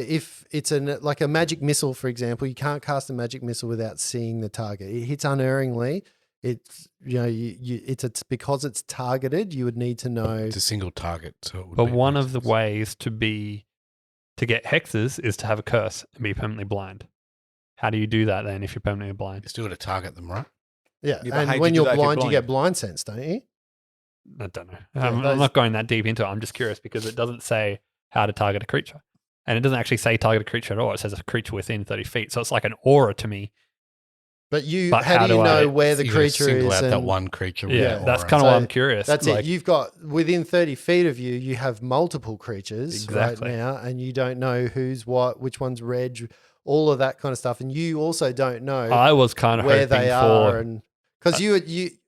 it's like a magic missile, for example, you can't cast a magic missile without seeing the target. It hits unerringly. It's it's because it's targeted. You would need to know.
It's a single target. So it would
But
be
one of the
makes sense.
ways to get hexes is to have a curse and be permanently blind. How do you do that then if you're permanently blind?
You still got to target them, right?
Yeah,
Yeah, but how
and
do
when
you do
you're
that if you're
blind, you
blind?
get blind sense, don't you?
I don't know.
Yeah,
I'm
those-
not going that deep into it. I'm just curious because it doesn't say how to target a creature. And it doesn't actually say target a creature at all. It says a creature within 30 feet. So it's like an aura to me.
But
But
how
how
do you
do I-
know where the
You gotta
creature
single
is?
out that
and-
one creature.
Yeah,
Yeah.
that's
aura.
kind of why
So
I'm curious.
That's
Like,
it. You've got within 30 feet of you, you have multiple creatures
Exactly.
right now, and you don't know who's what, which one's reg, all of that kind of stuff, and you also don't know
I was kind of
where
hoping
they are,
for.
and because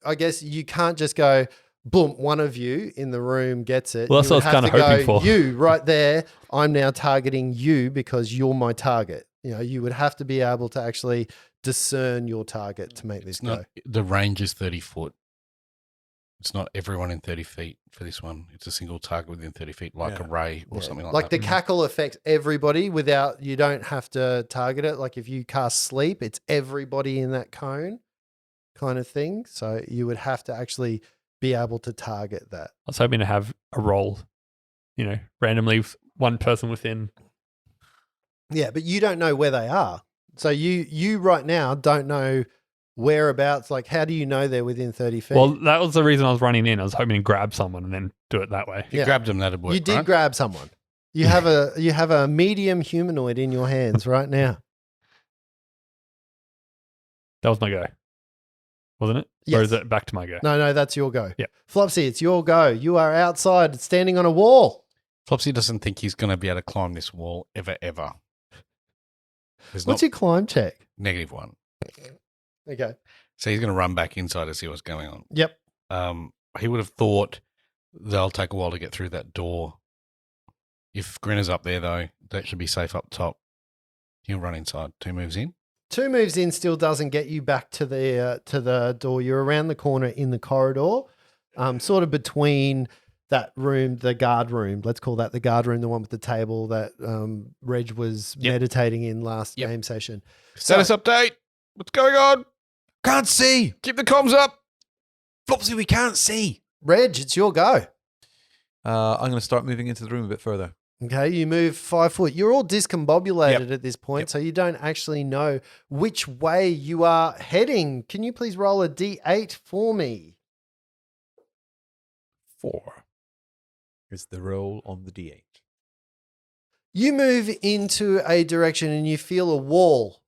I guess you can't just go, boom, one of you in the room gets it.
Well, that's
You
what
would
I was
have
kinda
to
hoping
go,
for.
You right there. I'm now targeting you because you're my target. You would have to be able to actually discern your target to make this
It's not the range is 30 foot. It's not everyone in 30 feet for this one. It's a single target within 30 feet, like
Yeah.
a ray or
Yeah.
something like
Like
that.
the cackle affects everybody without you don't have to target it. Like if you cast sleep, it's everybody in that cone kind of thing. So you would have to actually be able to target that.
I was hoping to have a roll, randomly one person within.
Yeah, but you don't know where they are. So you right now don't know whereabouts. Like how do you know they're within 30 feet?
Well, that was the reason I was running in. I was hoping to grab someone and then do it that way.
If you
yeah.
grabbed them, that'd work.
you did
right?
grab someone. You have a medium humanoid in your hands right now.
That was my go, wasn't it? Or
Yes.
is it back to my go?
No, that's your go.
Yeah.
Flopsy, it's your go. You are outside standing on a wall.
Flopsy doesn't think he's going to be able to climb this wall ever. There's
What's
not
your climb check?
-1.
Okay.
So he's going to run back inside to see what's going on.
Yep.
He would have thought they'll take a while to get through that door. If Grinner's up there, though, that should be safe up top. He'll run inside. 2 moves in.
2 moves in still doesn't get you back to the door. You're around the corner in the corridor, sort of between that room, the guard room. Let's call that the guard room, the one with the table that Reg was
Yep.
meditating in last
Yep.
game session.
Status update. What's going on?
Can't see.
Keep the comms up.
Flopsy, we can't see.
Reg, it's your go.
I'm going to start moving into the room a bit further.
Okay, you move 5 foot. You're all discombobulated at this point, so you don't actually know which way you are heading. Can you please roll a D8 for me?
4 is the roll on the D8.
You move into a direction and you feel a wall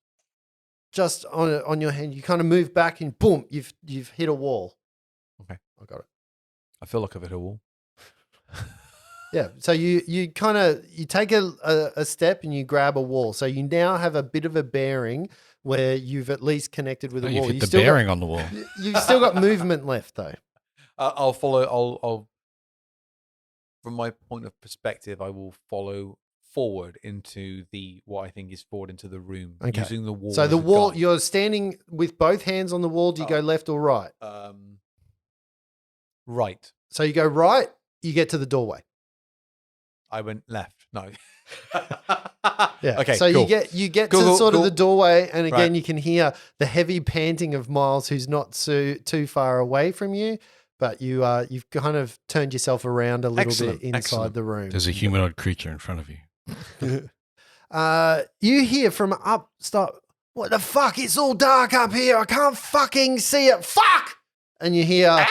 just on your hand. You kind of move back and boom, you've hit a wall.
Okay.
I got it.
I feel like I've hit a wall.
Yeah. So you kind of you take a step and you grab a wall. So you now have a bit of a bearing where you've at least connected with a
Oh,
wall.
you've hit
You
the
still got-
bearing on the wall.
You've still got movement left though.
I'll follow. I'll from my point of perspective, I will follow forward into what I think is forward into the room,
Okay.
using the wall.
So
as
the
a
wall,
guide.
you're standing with both hands on the wall. Do you go
Oh.
left or right?
Right.
So you go right, you get to the doorway.
I went left. No.
Yeah.
Okay.
So
cool.
you get
Cool,
to
cool,
sort of
cool.
the doorway, and again
Right.
you can hear the heavy panting of Miles, who's not too far away from you, but you've kind of turned yourself around a little
Excellent,
bit inside
excellent.
the room.
There's a humanoid creature in front of you.
You hear from up. Stop. What the fuck? It's all dark up here. I can't fucking see it. Fuck! And you hear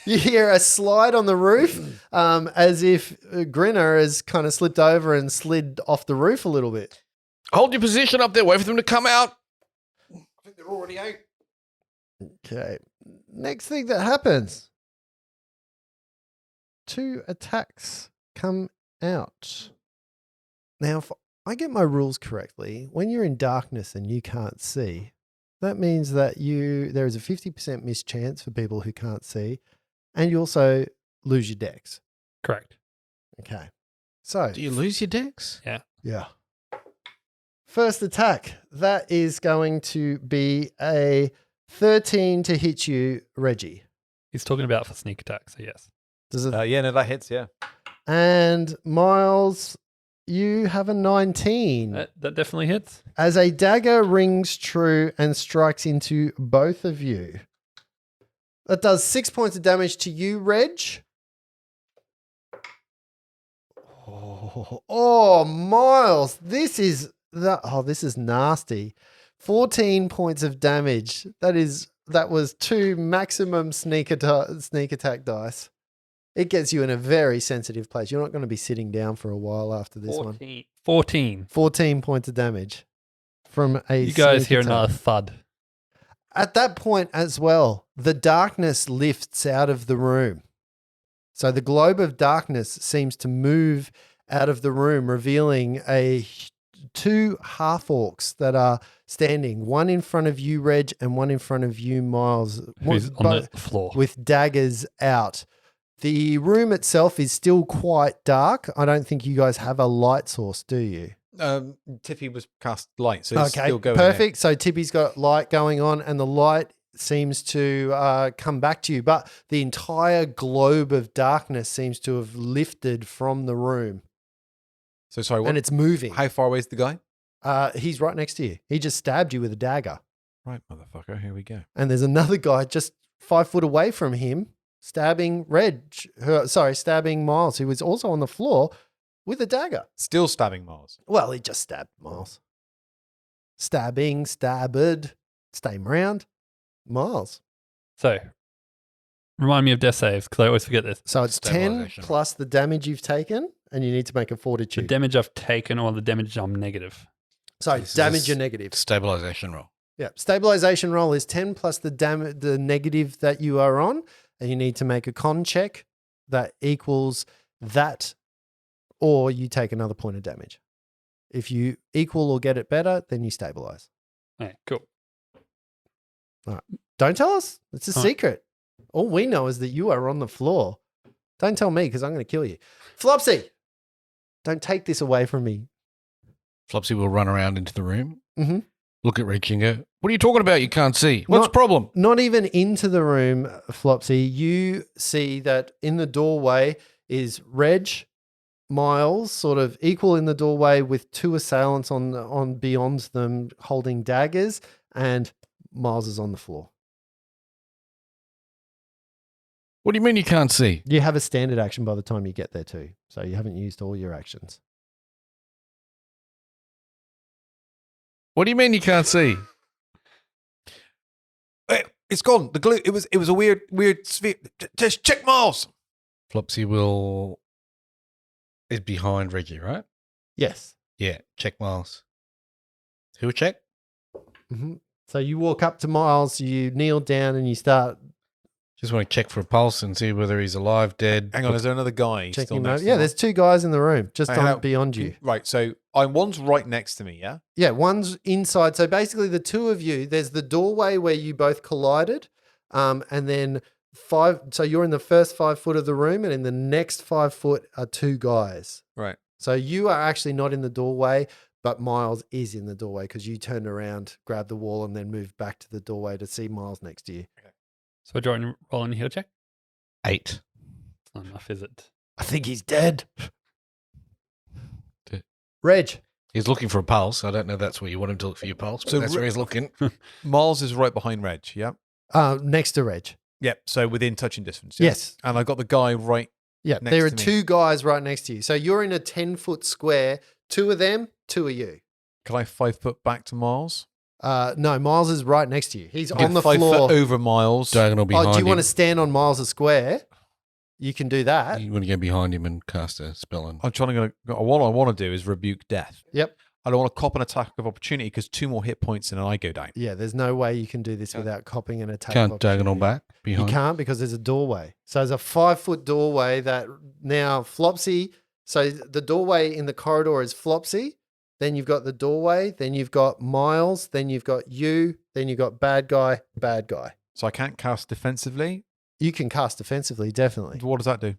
you hear a slide on the roof, as if Grinner has kind of slipped over and slid off the roof a little bit.
Hold your position up there. Wait for them to come out. I think they're already out.
Okay. Next thing that happens. 2 attacks come out. Now, if I get my rules correctly, when you're in darkness and you can't see, that means that there is a 50% mischance for people who can't see, and you also lose your dex.
Correct.
Okay. So,
Do you lose your dex?
yeah. First attack, that is going to be a 13 to hit you, Reggie.
He's talking about for sneak attack, so yes.
Does it?
Yeah, no, that hits. Yeah.
And Miles, you have a 19.
That definitely hits.
As a dagger rings true and strikes into both of you. That does 6 points of damage to you, Reg. Oh, Miles, this is nasty. 14 points of damage. That was 2 maximum sneak attack dice. It gets you in a very sensitive place. You're not going to be sitting down for a while after this one.
14.
14 points of damage from a
You guys
sneak
hear
attack.
another thud.
At that point as well, the darkness lifts out of the room. So the globe of darkness seems to move out of the room, revealing 2 half-orcs that are standing, one in front of you, Reg, and one in front of you, Miles,
Who's on the floor.
with daggers out. The room itself is still quite dark. I don't think you guys have a light source, do you?
Tiffy was cast light, so it's
Okay,
still going.
perfect. So Tippy's got light going on, and the light seems to come back to you, but the entire globe of darkness seems to have lifted from the room,
So sorry, what?
and it's moving.
How far away is the guy?
He's right next to you. He just stabbed you with a dagger,
Right, motherfucker. Here we go.
and there's another guy just 5 foot away from him, stabbing stabbing Miles, who was also on the floor with a dagger.
Still stabbing Mars.
Well, he just stabbed Miles. Stabbing, stabbed, same round, Miles.
So, remind me of death saves, because I always forget this.
So it's 10
Stabilization.
plus the damage you've taken, and you need to make a
The
fortitude.
damage I've taken or the damage I'm negative.
So
This is
damage
a
you're negative.
Stabilization roll.
Yeah. Stabilization roll is 10 plus the negative that you are on, and you need to make a con check that equals that, or you take another point of damage. If you equal or get it better, then you stabilize.
Okay, cool.
Don't tell us. It's a
Huh.
secret. All we know is that you are on the floor. Don't tell me, because I'm going to kill you. Flopsy, don't take this away from me.
Flopsy will run around into the room,
Mhm.
look at Reggie and go, "What are you talking about? You can't see. What's
Not-
the problem?"
Not even into the room, Flopsy. You see that in the doorway is Reg, Miles, sort of equal in the doorway, with 2 assailants on beyond them holding daggers, and Miles is on the floor.
What do you mean you can't see?
You have a standard action by the time you get there too, so you haven't used all your actions.
What do you mean you can't see?
It's gone. The glue. It was a weird sphere. Just check Mars.
Flopsy is behind Reggie, right?
Yes.
Yeah, check Miles. Who check?
hmm So you walk up to Miles, you kneel down, and you start
Just want to check for a pulse and see whether he's alive, dead.
Hang on, is there another guy still
checking.
next to
Yeah,
Mars?
there's 2 guys in the room, just
Hang on.
beyond you.
Right, so one's right next to me, yeah?
Yeah, one's inside. So basically, the 2 of you, there's the doorway where you both collided, and then 5. So you're in the first 5 foot of the room, and in the next 5 foot are 2 guys.
Right.
So you are actually not in the doorway, but Miles is in the doorway because you turned around, grabbed the wall, and then moved back to the doorway to see Miles next to you.
So, do I roll in a heal check?
8.
It's not enough, is it?
I think he's dead. Reg.
He's looking for a pulse. I don't know if that's where you want him to look for your pulse, but
So
that's where he's looking.
Miles is right behind Reg, yeah?
Next to Reg.
Yep, so within touching distance. Yeah?
Yes.
And I got the guy right.
Yeah,
Next
there are
to me.
2 guys right next to you. So you're in a 10-foot square. 2 of them, 2 of you.
Can I 5 foot back to Miles?
No, Miles is right next to you. He's
Get
on the
5
floor.
foot over Miles.
Diagonal behind
Oh, do you
him.
want to stand on Miles' square? You can do that.
You want to go behind him and cast a spell on.
I'm trying to go. What I want to do is rebuke death.
Yep.
I don't want to cop an attack of opportunity because 2 more hit points and then I go down.
Yeah, there's no way you can do this without copping an attack.
Can't
of
diagonal
opportunity.
back
You
behind.
can't because there's a doorway. So there's a 5-foot doorway that now Flopsy. So the doorway in the corridor is Flopsy. Then you've got the doorway. Then you've got Miles. Then you've got you. Then you've got bad guy, bad guy.
So I can't cast defensively.
You can cast defensively, definitely.
What does that do?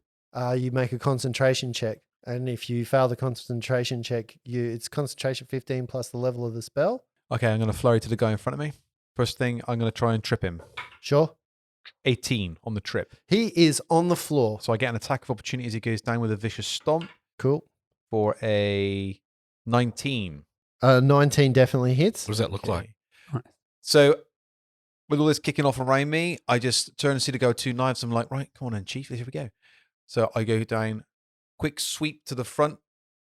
You make a concentration check. And if you fail the concentration check, it's concentration 15 plus the level of the spell.
Okay, I'm going to flurry to the guy in front of me. First thing, I'm going to try and trip him.
Sure.
18 on the trip.
He is on the floor.
So I get an attack of opportunity as he goes down with a vicious stomp
Cool.
for a 19.
19 definitely hits.
What does that look like?
So with all this kicking off around me, I just turn and see the guy with 2 knives. I'm like, right, come on then, Chief, here we go. So I go down, quick sweep to the front,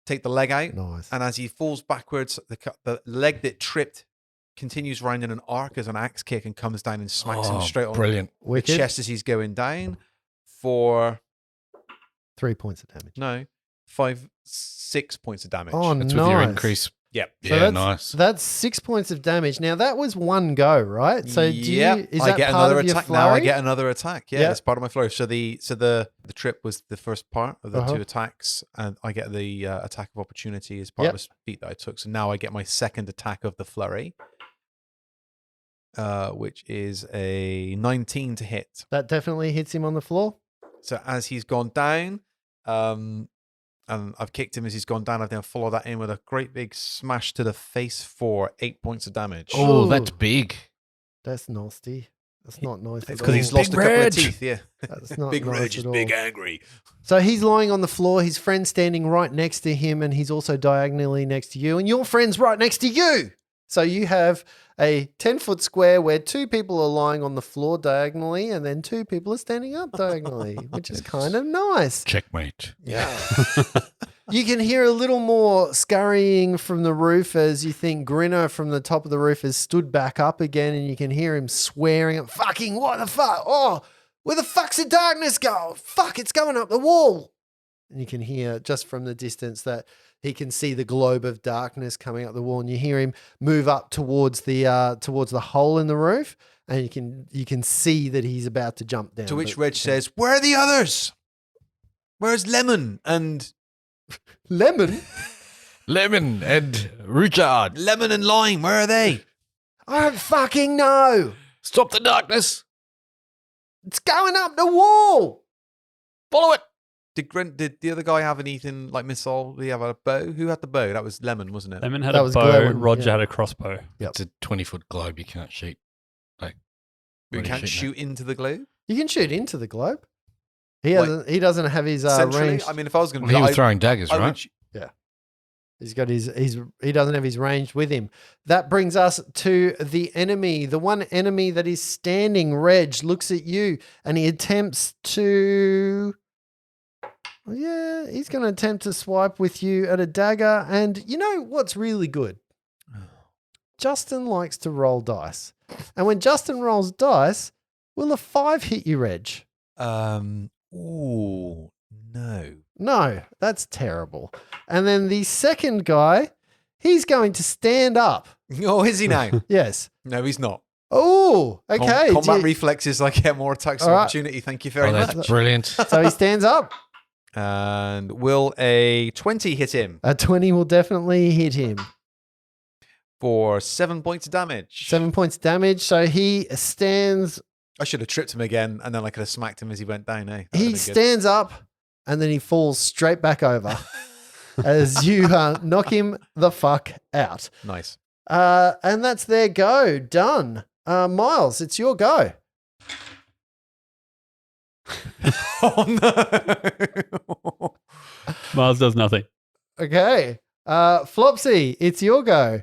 take the leg out.
Nice.
And as he falls backwards, the leg that tripped continues round in an arc as an axe kick and comes down and smacks him straight on
Brilliant.
the
Wicked.
chest as he's going down for
3 points of damage.
6 points of damage.
Oh,
That's
nice.
with your increase.
Yep.
So
Yeah,
that's,
nice.
That's 6 points of damage. Now that was one go, right? So do
Yep.
you, is
I
that
get
part
another
of your
attack. Now I
flurry?
get another attack. Yeah,
Yep.
that's part of my flurry. So the trip was the first part of the
Uh-huh.
2 attacks, and I get the attack of opportunity as part
Yep.
of the feat that I took. So now I get my second attack of the flurry, which is a 19 to hit.
That definitely hits him on the floor.
So as he's gone down, and I've kicked him as he's gone down, I've then followed that in with a great big smash to the face for 8 points of damage.
Oh,
Ooh.
that's big.
That's nasty. That's not nice.
It's
at
because he's
all.
lost a couple
Reg.
of teeth. Yeah,
That's not
Big
nice
Reg is
at all.
big angry.
So he's lying on the floor. His friend's standing right next to him, and he's also diagonally next to you, and your friend's right next to you. So you have a 10-foot square where 2 people are lying on the floor diagonally, and then 2 people are standing up diagonally, which is kind of nice.
Checkmate.
Yeah.
You can hear a little more scurrying from the roof as you think Grinner from the top of the roof has stood back up again, and you can hear him swearing at fucking what the fuck? Oh, where the fuck's the darkness go? Fuck, it's going up the wall. And you can hear just from the distance that he can see the globe of darkness coming up the wall, and you hear him move up towards the hole in the roof, and you can see that he's about to jump down.
To which
But-
Reg says, "Where are the others? Where's Lemon and
Lemon?
Lemon and Richard.
Lemon and Lime? Where are they?"
I don't fucking know.
Stop the darkness.
It's going up the wall.
Follow it.
Did the other guy have anything like missile? Did he have a bow? Who had the bow? That was Lemon, wasn't it?
Lemon had
That
a
was
bow.
Glowin,
Roger
yeah.
had a crossbow.
Yep.
It's a 20-foot globe. You can't shoot. Like,
We
what are you
can't
shooting
shoot into the globe.
You can shoot into the globe. He
Like,
hasn't. He doesn't have his
Centrally,
range.
I mean, if I was going
at?
to,
Well, he was throwing daggers,
I would
right?
sh-
He's got his. He doesn't have his range with him. That brings us to the enemy. The one enemy that is standing. Reg looks at you and he attempts to. Yeah, he's going to attempt to swipe with you at a dagger. And you know what's really good? Justin likes to roll dice, and when Justin rolls dice, will a 5 hit you, Reg?
Ooh, no.
No, that's terrible. And then the second guy, he's going to stand up.
Oh, is he now?
Yes.
No, he's not.
Oh, okay.
Combat
Do you-
reflexes. I get more attacks of
All right.
opportunity. Thank you very
Oh,
much.
that's brilliant.
So he stands up.
And will a 20 hit him
A 20 will definitely hit him.
for 7 points of damage?
7 points damage. So he stands.
I should have tripped him again, and then I could have smacked him as he went down. Eh? That
He
would've been good.
stands up, and then he falls straight back over as you knock him the fuck out.
Nice.
And that's their go. Done. Miles, it's your go.
Oh no!
Miles does nothing.
Okay. Flopsy, it's your go.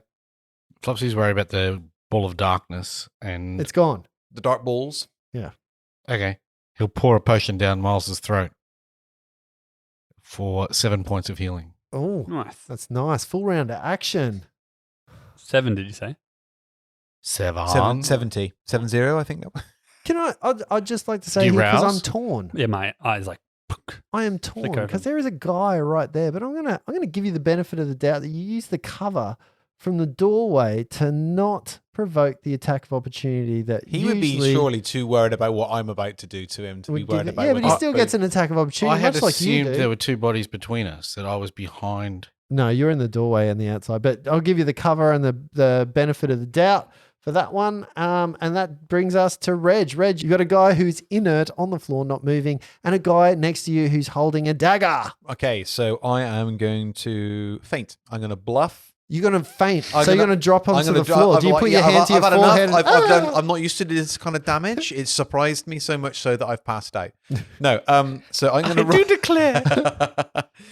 Flopsy's worried about the ball of darkness, and
It's gone.
The dark balls.
okay, he'll pour a potion down Miles's throat for 7 points of healing.
Oh,
Nice.
that's nice. Full round of action.
7, did you say?
70. 70, I think.
Can I'd just like to say
Do you
here, because I'm
rouse?
torn.
Yeah, my eyes like.
I am torn
open.
because there is a guy right there, but I'm gonna give you the benefit of the doubt that you use the cover from the doorway to not provoke the attack of opportunity that
He would be surely too worried about what I'm about to do to him to be
would
worried
give it.
about
Yeah,
what
but he
I-
still gets an attack of opportunity,
I had
much like you
assumed
do.
there were two bodies between us, that I was behind.
No, you're in the doorway and the outside, but I'll give you the cover and the benefit of the doubt for that one. And that brings us to Reg. Reg, you got a guy who's inert on the floor, not moving, and a guy next to you who's holding a dagger.
Okay, so I am going to faint. I'm going to bluff.
You're going to faint.
I'm
so you're
gonna-
going to drop
I'm
onto
gonna
the
dro-
floor.
I'm
Do you
like,
put
yeah,
your hand to your
I've had
forehead?
enough. I've done.
Ah!
I'm not used to this kind of damage. It surprised me so much so that I've passed out. No, so I'm going to
declare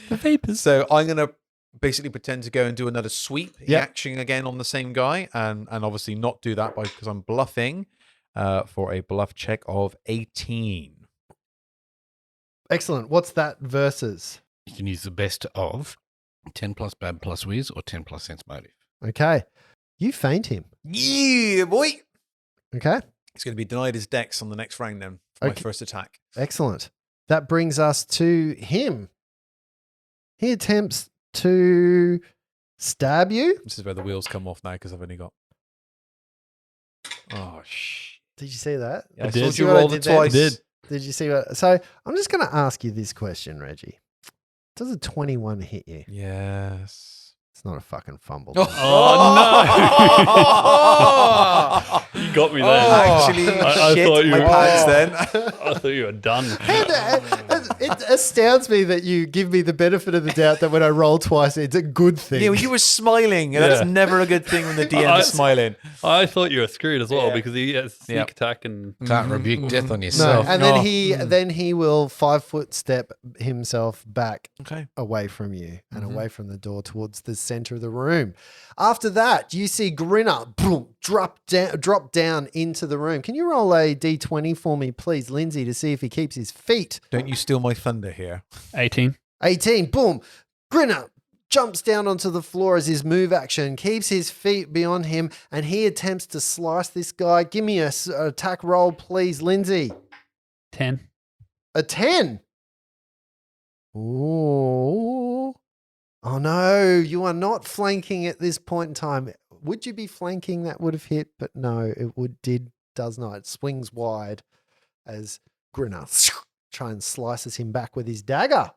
the vapors.
So I'm going to basically pretend to go and do another sweep,
Yep.
action again on the same guy, and obviously not do that because I'm bluffing for a bluff check of 18.
Excellent. What's that versus?
You can use the best of 10 plus bad plus whiz or 10 plus sense motive.
Okay. You feint him.
Yeah, boy.
Okay.
He's going to be denied his dex on the next round then for my
Okay.
first attack.
Excellent. That brings us to him. He attempts to stab you.
This is where the wheels come off now because I've only got. Oh, shh.
Did you see that?
Yeah, I
did.
thought
See
you
what I
rolled
did
it
there?
twice.
Did.
Did you see what? So I'm just going to ask you this question, Reggie. Does a 21 hit you?
Yes.
It's not a fucking fumble.
Oh, no. You got me there.
Actually,
I
shit
thought you
my
were-
pants then.
I thought you were done.
It astounds me that you give me the benefit of the doubt that when I roll twice, it's a good thing.
Yeah, well, you were smiling. And That's
Yeah.
never a good thing when the DM
I-
is smiling.
I thought you were screwed as well
Yeah.
because he has sneak
Yep.
attack and
Can't rebuke death on
No,
yourself.
and
Oh.
then he will 5-foot step himself back
Okay.
away from you and
Mhm.
away from the door towards the center of the room. After that, you see Grinner boom, drop down into the room. Can you roll a d20 for me, please, Lindsay, to see if he keeps his feet?
Don't you steal my thunder here.
18.
18, boom. Grinner jumps down onto the floor as his move action, keeps his feet beyond him, and he attempts to slice this guy. Give me an attack roll, please, Lindsay.
10.
A 10. Ooh. Oh no, you are not flanking at this point in time. Would you be flanking? That would have hit, but no, does not. It swings wide as Grinner tries and slices him back with his dagger.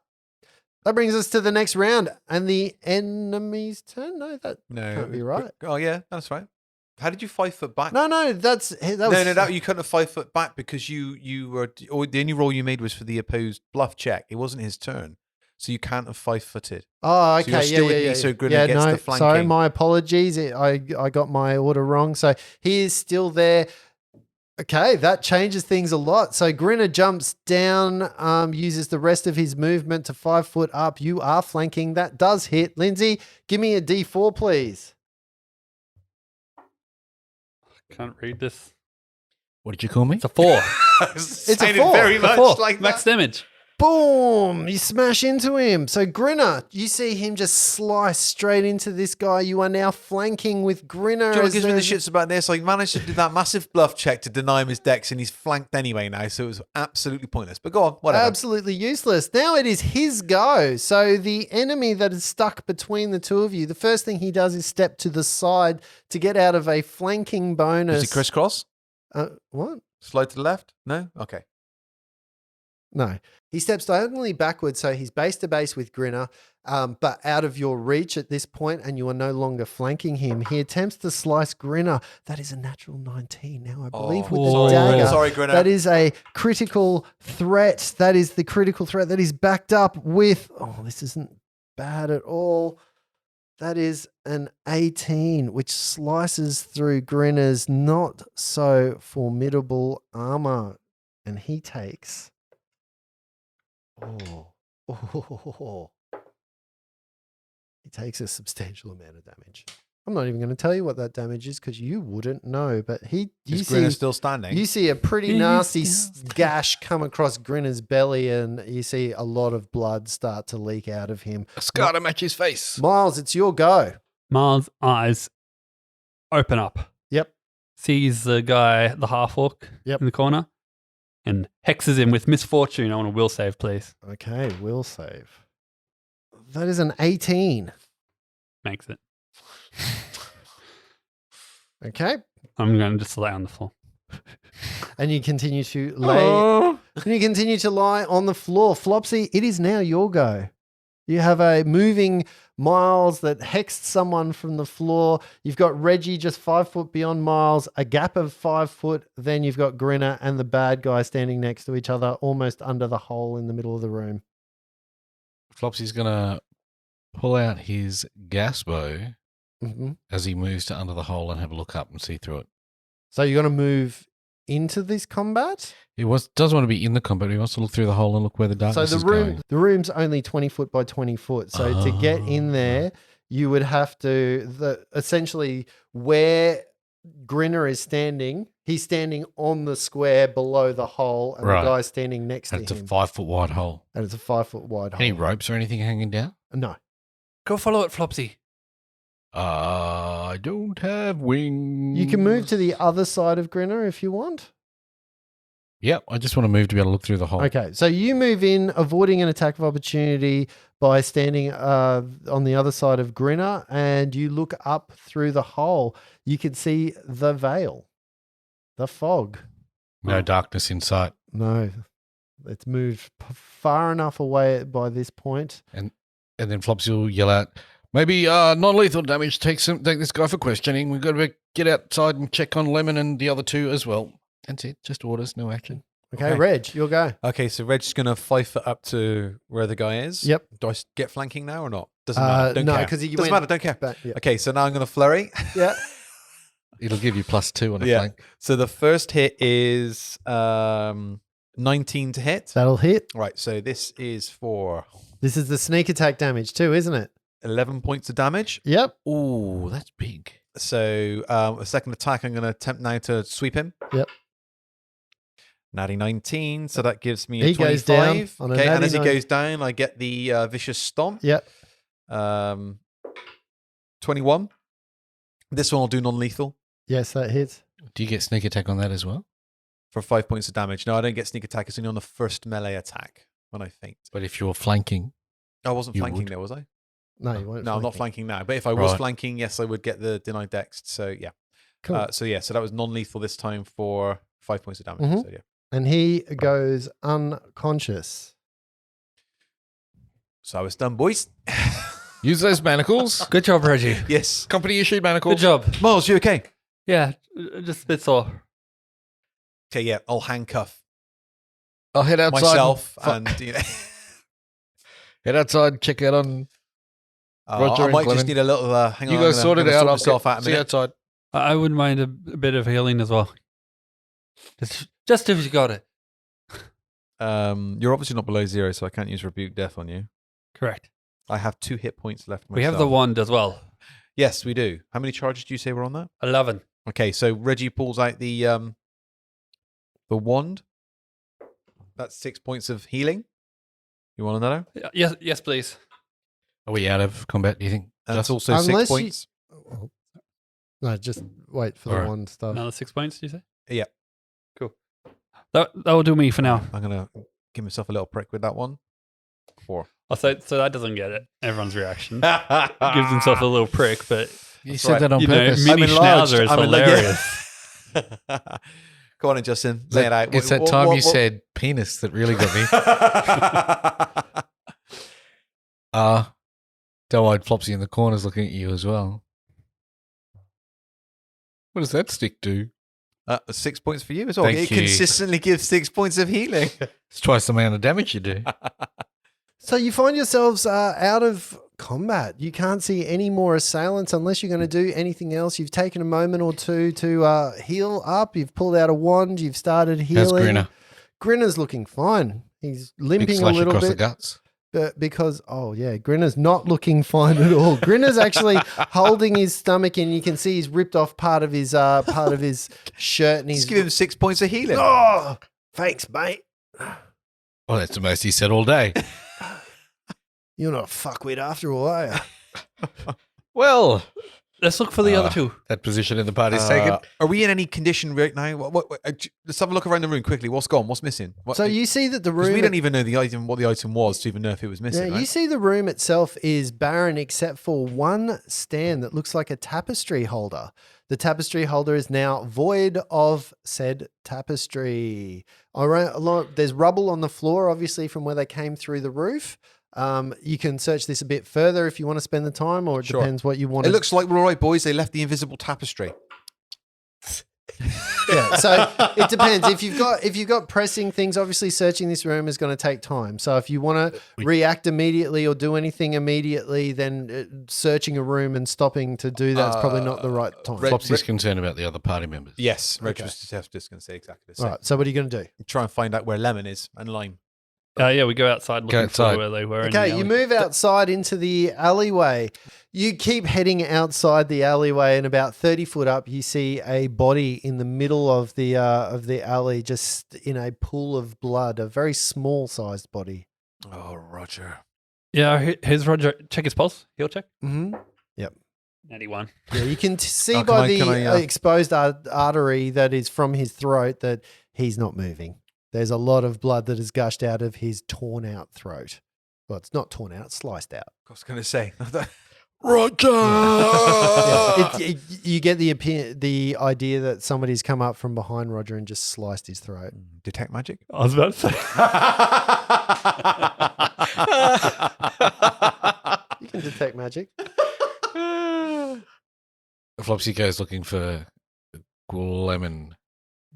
That brings us to the next round and the enemy's turn. No, that
No.
can't be right.
Oh, yeah, that's right. How did you 5 foot back?
No, that was
No, you couldn't have 5 foot back because you were. Or the only roll you made was for the opposed bluff check. It wasn't his turn, so you can't have 5-footed.
Oh,
So you're
okay.
still with me,
yeah.
so Grinner gets the
Sorry,
flanking.
my apologies. I got my order wrong. So he is still there. Okay, that changes things a lot. So Grinner jumps down, uses the rest of his movement to 5 foot up. You are flanking. That does hit. Lindsay, give me a D4, please.
Can't read this.
What did you call me?
It's a 4.
It's a
Sounded
4.
very
A
much
4.
like
Max
that.
damage.
Boom! You smash into him. So Grinner, you see him just slice straight into this guy. You are now flanking with Grinner.
Do you know what
as
gives me the
there's-
shits about this? I managed to do that massive bluff check to deny him his dex, and he's flanked anyway now, so it was absolutely pointless. But go on, whatever.
Absolutely useless. Now it is his go. So the enemy that is stuck between the two of you, the first thing he does is step to the side to get out of a flanking bonus.
Does he crisscross?
What?
Slide to the left? No? Okay.
No. He steps diagonally backwards, so he's base to base with Grinner, but out of your reach at this point, and you are no longer flanking him. He attempts to slice Grinner. That is a natural 19. Now, I believe with the
sorry,
dagger.
Sorry, Grinner.
That is a critical threat. That is the critical threat that is backed up with. Oh, this isn't bad at all. That is an 18, which slices through Grinner's not so formidable armor. And he takes. Oh. takes a substantial amount of damage. I'm not even going to tell you what that damage is because you wouldn't know. But
Is Grinner still standing?
you see a pretty nasty gash come across Grinner's belly, and you see a lot of blood start to leak out of him.
A scar to match his face.
Miles, it's your go.
Miles' eyes open up.
Yep.
Sees the guy, the half-orc
Yep.
in the corner, and hexes him with misfortune. I want a will save, please.
Okay, will save. That is an 18.
Makes it.
Okay.
I'm going to just lay on the floor.
And you continue to lie on the floor. Flopsy, it is now your go. You have a moving Miles that hexed someone from the floor. You've got Reggie just 5 foot beyond Miles, a gap of 5 foot. Then you've got Grinner and the bad guy standing next to each other, almost under the hole in the middle of the room.
Flopsy's going to pull out his gas bow
Mm-hmm.
as he moves to under the hole and have a look up and see through it.
So you're going to move into this combat?
He doesn't want to be in the combat. He wants to look through the hole and look where the darkness
So
is going.
the room's only 20 foot by 20 foot. So to get in there, you would have to essentially where Grinner is standing, he's standing on the square below the hole, and
Right.
the guy's standing next
And
to
it's
him.
a 5 foot wide hole.
And it's a 5 foot wide hole.
Any ropes or anything hanging down?
No.
Go follow it, Flopsy.
I don't have wings.
You can move to the other side of Grinner if you want.
Yep, I just want to move to be able to look through the hole.
Okay, so you move in, avoiding an attack of opportunity by standing on the other side of Grinner, and you look up through the hole. You can see the veil, the fog.
No darkness in sight.
No, it's moved far enough away by this point.
And then Flopsy will yell out, maybe non-lethal damage. Take this guy for questioning. We've got to get outside and check on Lemon and the other two as well. That's it. Just orders, no action.
Okay, Reg, you'll go.
Okay, so Reg's going to 5 foot up to where the guy is.
Yep.
Do I get flanking now or not? Doesn't matter. Don't
no,
care.
'cause you
Doesn't
went
matter. Don't care.
back, yeah.
Okay, so now I'm going to flurry.
Yeah.
It'll give you +2 on a
Yeah.
flank.
So the first hit is 19 to hit.
That'll hit.
Right, so this is for
This is the sneak attack damage too, isn't it?
11 points of damage.
Yep.
Ooh, that's big.
So a second attack, I'm going to attempt now to sweep him.
Yep.
Natty 19, so that gives me a
He
25.
goes down on a
Okay, and
natty
as he
19.
goes down, I get the vicious stomp.
Yep.
21. This one will do non-lethal
Yes, that hits.
Do you get sneak attack on that as well?
for 5 points of damage. No, I don't get sneak attack. It's only on the first melee attack when I faint.
But if you're flanking,
I wasn't
You
flanking
would.
there, was I?
No, you won't.
No, I'm not flanking now. But if I was
Right.
flanking, yes, I would get the denied dex. So yeah.
Cool.
So that was non-lethal this time for 5 points of damage.
Mhm.
So yeah.
And he goes unconscious.
So I was done, boys.
use those manacles.
Good job, Reggie.
Yes.
Company issued manacles.
Good job.
Miles, you okay?
Yeah, just a bit sore.
Okay, yeah. I'll handcuff
I'll head outside.
myself
and
and you know,
head outside. Check out on. Roger
I
and
might
Glennon.
just need a little. Hang
You
on,
guys sort it out. I'll
myself out in a
see you
minute.
outside.
I wouldn't mind a bit of healing as well. Just if you got it.
You're obviously not below 0, so I can't use rebuke death on you.
Correct.
I have 2 hit points left.
We have the
myself.
wand as well.
Yes, we do. How many charges do you say were on that?
11.
Okay, so Reggie pulls out the wand. That's 6 points of healing. You want another?
Yes, please.
Are we out of combat? Do you think?
And that's
Just-
also 6
Unless you-
points.
No, just wait for the
Alright.
one stuff.
Another 6 points, do you say?
Yeah.
Cool. That will do me for now.
I'm gonna give myself a little prick with that one. 4.
Oh, so that doesn't get it. Everyone's reaction. Gives himself a little prick, but
You
That's
said
right.
that on
You know,
purpose.
Mini Schnauzer is
I'm enlarged.
hilarious.
Go on, in, Justin. Lay it out.
It's that time you said penis that really got me. Doe-eyed Flopsy in the corner's looking at you as well. What does that stick do?
6 points for you as well.
Thank
it
you.
consistently gives 6 points of healing.
It's twice the amount of damage you do.
So you find yourselves out of combat. You can't see any more assailants unless you're going to do anything else. You've taken a moment or two to heal up. You've pulled out a wand. You've started healing.
How's Grinner?
Grinner's looking fine. He's
Big
limping a
slash
little
across the
bit.
guts.
because Grinner's not looking fine at all. Grinner's actually holding his stomach in. You can see he's ripped off part of his shirt, and he's
Just give him 6 points of healing.
Oh, thanks, mate.
Well, that's the most he said all day.
You're not a fucktwit after all, are you?
Well,
Let's look for the other two.
that position in the party's taken.
Are we in any condition right now? Let's have a look around the room quickly. What's gone? What's missing?
So you see that the
'cause
room.
we don't even know what the item was to even know if it was
Yeah,
missing.
you
right?
see the room itself is barren except for one stand that looks like a tapestry holder. The tapestry holder is now void of said tapestry. There's rubble on the floor, obviously, from where they came through the roof. You can search this a bit further if you want to spend the time, or it
Sure.
depends what you want.
It looks like we're all right, boys. They left the invisible tapestry.
Yeah, so it depends. If you've got pressing things, obviously searching this room is going to take time. So if you want to react immediately or do anything immediately, then searching a room and stopping to do that's probably not the right time.
Flopsy's concerned about the other party members.
Yes, Reg was just going to say exactly the same.
All right. So what are you going to do?
Try and find out where Lemon is and Lime.
Yeah, we go outside looking
outside.
for where they were. in
Okay,
the
you
alley.
move outside into the alleyway. You keep heading outside the alleyway, and about 30 foot up, you see a body in the middle of the alley, just in a pool of blood. A very small sized body.
Oh, Roger.
Yeah, here's Roger. Check his pulse. He'll check.
Mm-hmm.
91.
Yeah, you can see
Oh,
by
can I,
the exposed artery that is from his throat that he's not moving. There's a lot of blood that has gushed out of his torn out throat. Well, it's not torn out, sliced out.
I was going to say.
Roger!
You get the idea that somebody's come up from behind Roger and just sliced his throat.
Detect magic?
I was about to say.
You can detect magic.
Flopsy goes looking for Lemon.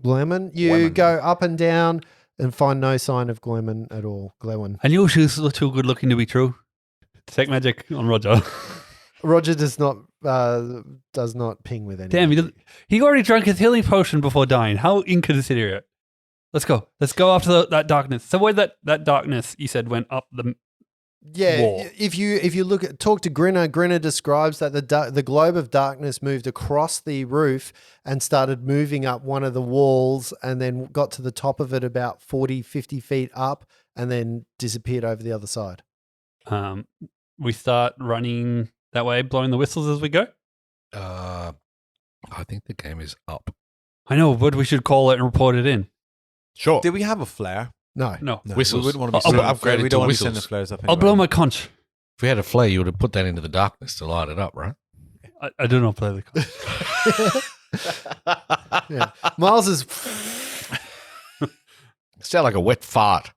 Glemon, you
Glemon.
go up and down and find no sign of Glemon at all. Glemon.
I knew she was too good looking to be true. Detect magic on Roger.
Roger does not ping with anything.
Damn, he already drank his healing potion before dying. How inconsiderate. Let's go. Let's go after that darkness. So where that darkness you said went up the
Yeah,
wall.
if you talk to Grinner, Grinner describes that the globe of darkness moved across the roof and started moving up one of the walls and then got to the top of it about 40, 50 feet up and then disappeared over the other side.
We start running that way, blowing the whistles as we go.
I think the game is up.
I know, but we should call it and report it in.
Sure.
Did we have a flare?
No.
No.
No,
Whistles.
We wouldn't want to be
I'll
sending
upgrade it
We
to
don't want to be sending
whistles.
flares up.
I'll
Anyway.
blow my conch.
If we had a flare, you would have put that into the darkness to light it up, right?
I do not play the conch.
Yeah. Miles is
Sound like a wet fart.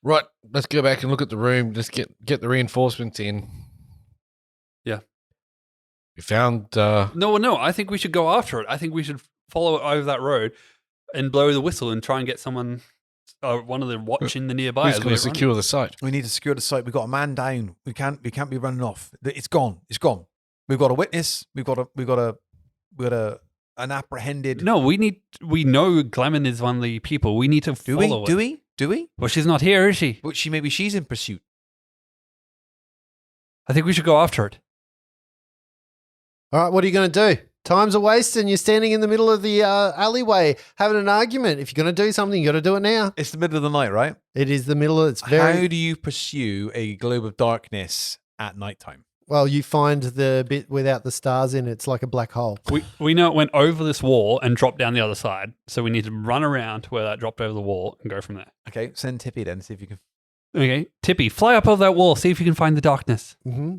Right, let's go back and look at the room. Just get the reinforcements in.
Yeah.
We found
No, I think we should go after it. I think we should follow it over that road and blow the whistle and try and get someone, one of them watching the nearby.
who's
as
going
we're
to secure the site.
We need to secure the site. We've got a man down. We can't be running off. It's gone. It's gone. We've got a witness. We've got an apprehended.
running. No, we know Glemon is one of the people. We need to
Do we?
follow it.
Do we? Do we?
Well, she's not here, is she?
But maybe she's in pursuit.
I think we should go after it.
all right. What are you going to do? Time's a waste, and you're standing in the middle of the alleyway having an argument. If you're going to do something, you got to do it now.
It's the middle of the night, right?
It is the middle. It's very
How do you pursue a globe of darkness at nighttime?
well. You find the bit without the stars in it. It's like a black hole.
We know it went over this wall and dropped down the other side. So we need to run around to where that dropped over the wall and go from there.
Okay, send Tippy then. See if you can.
Okay. Tippy, fly up over that wall. See if you can find the darkness.
Mm-hmm.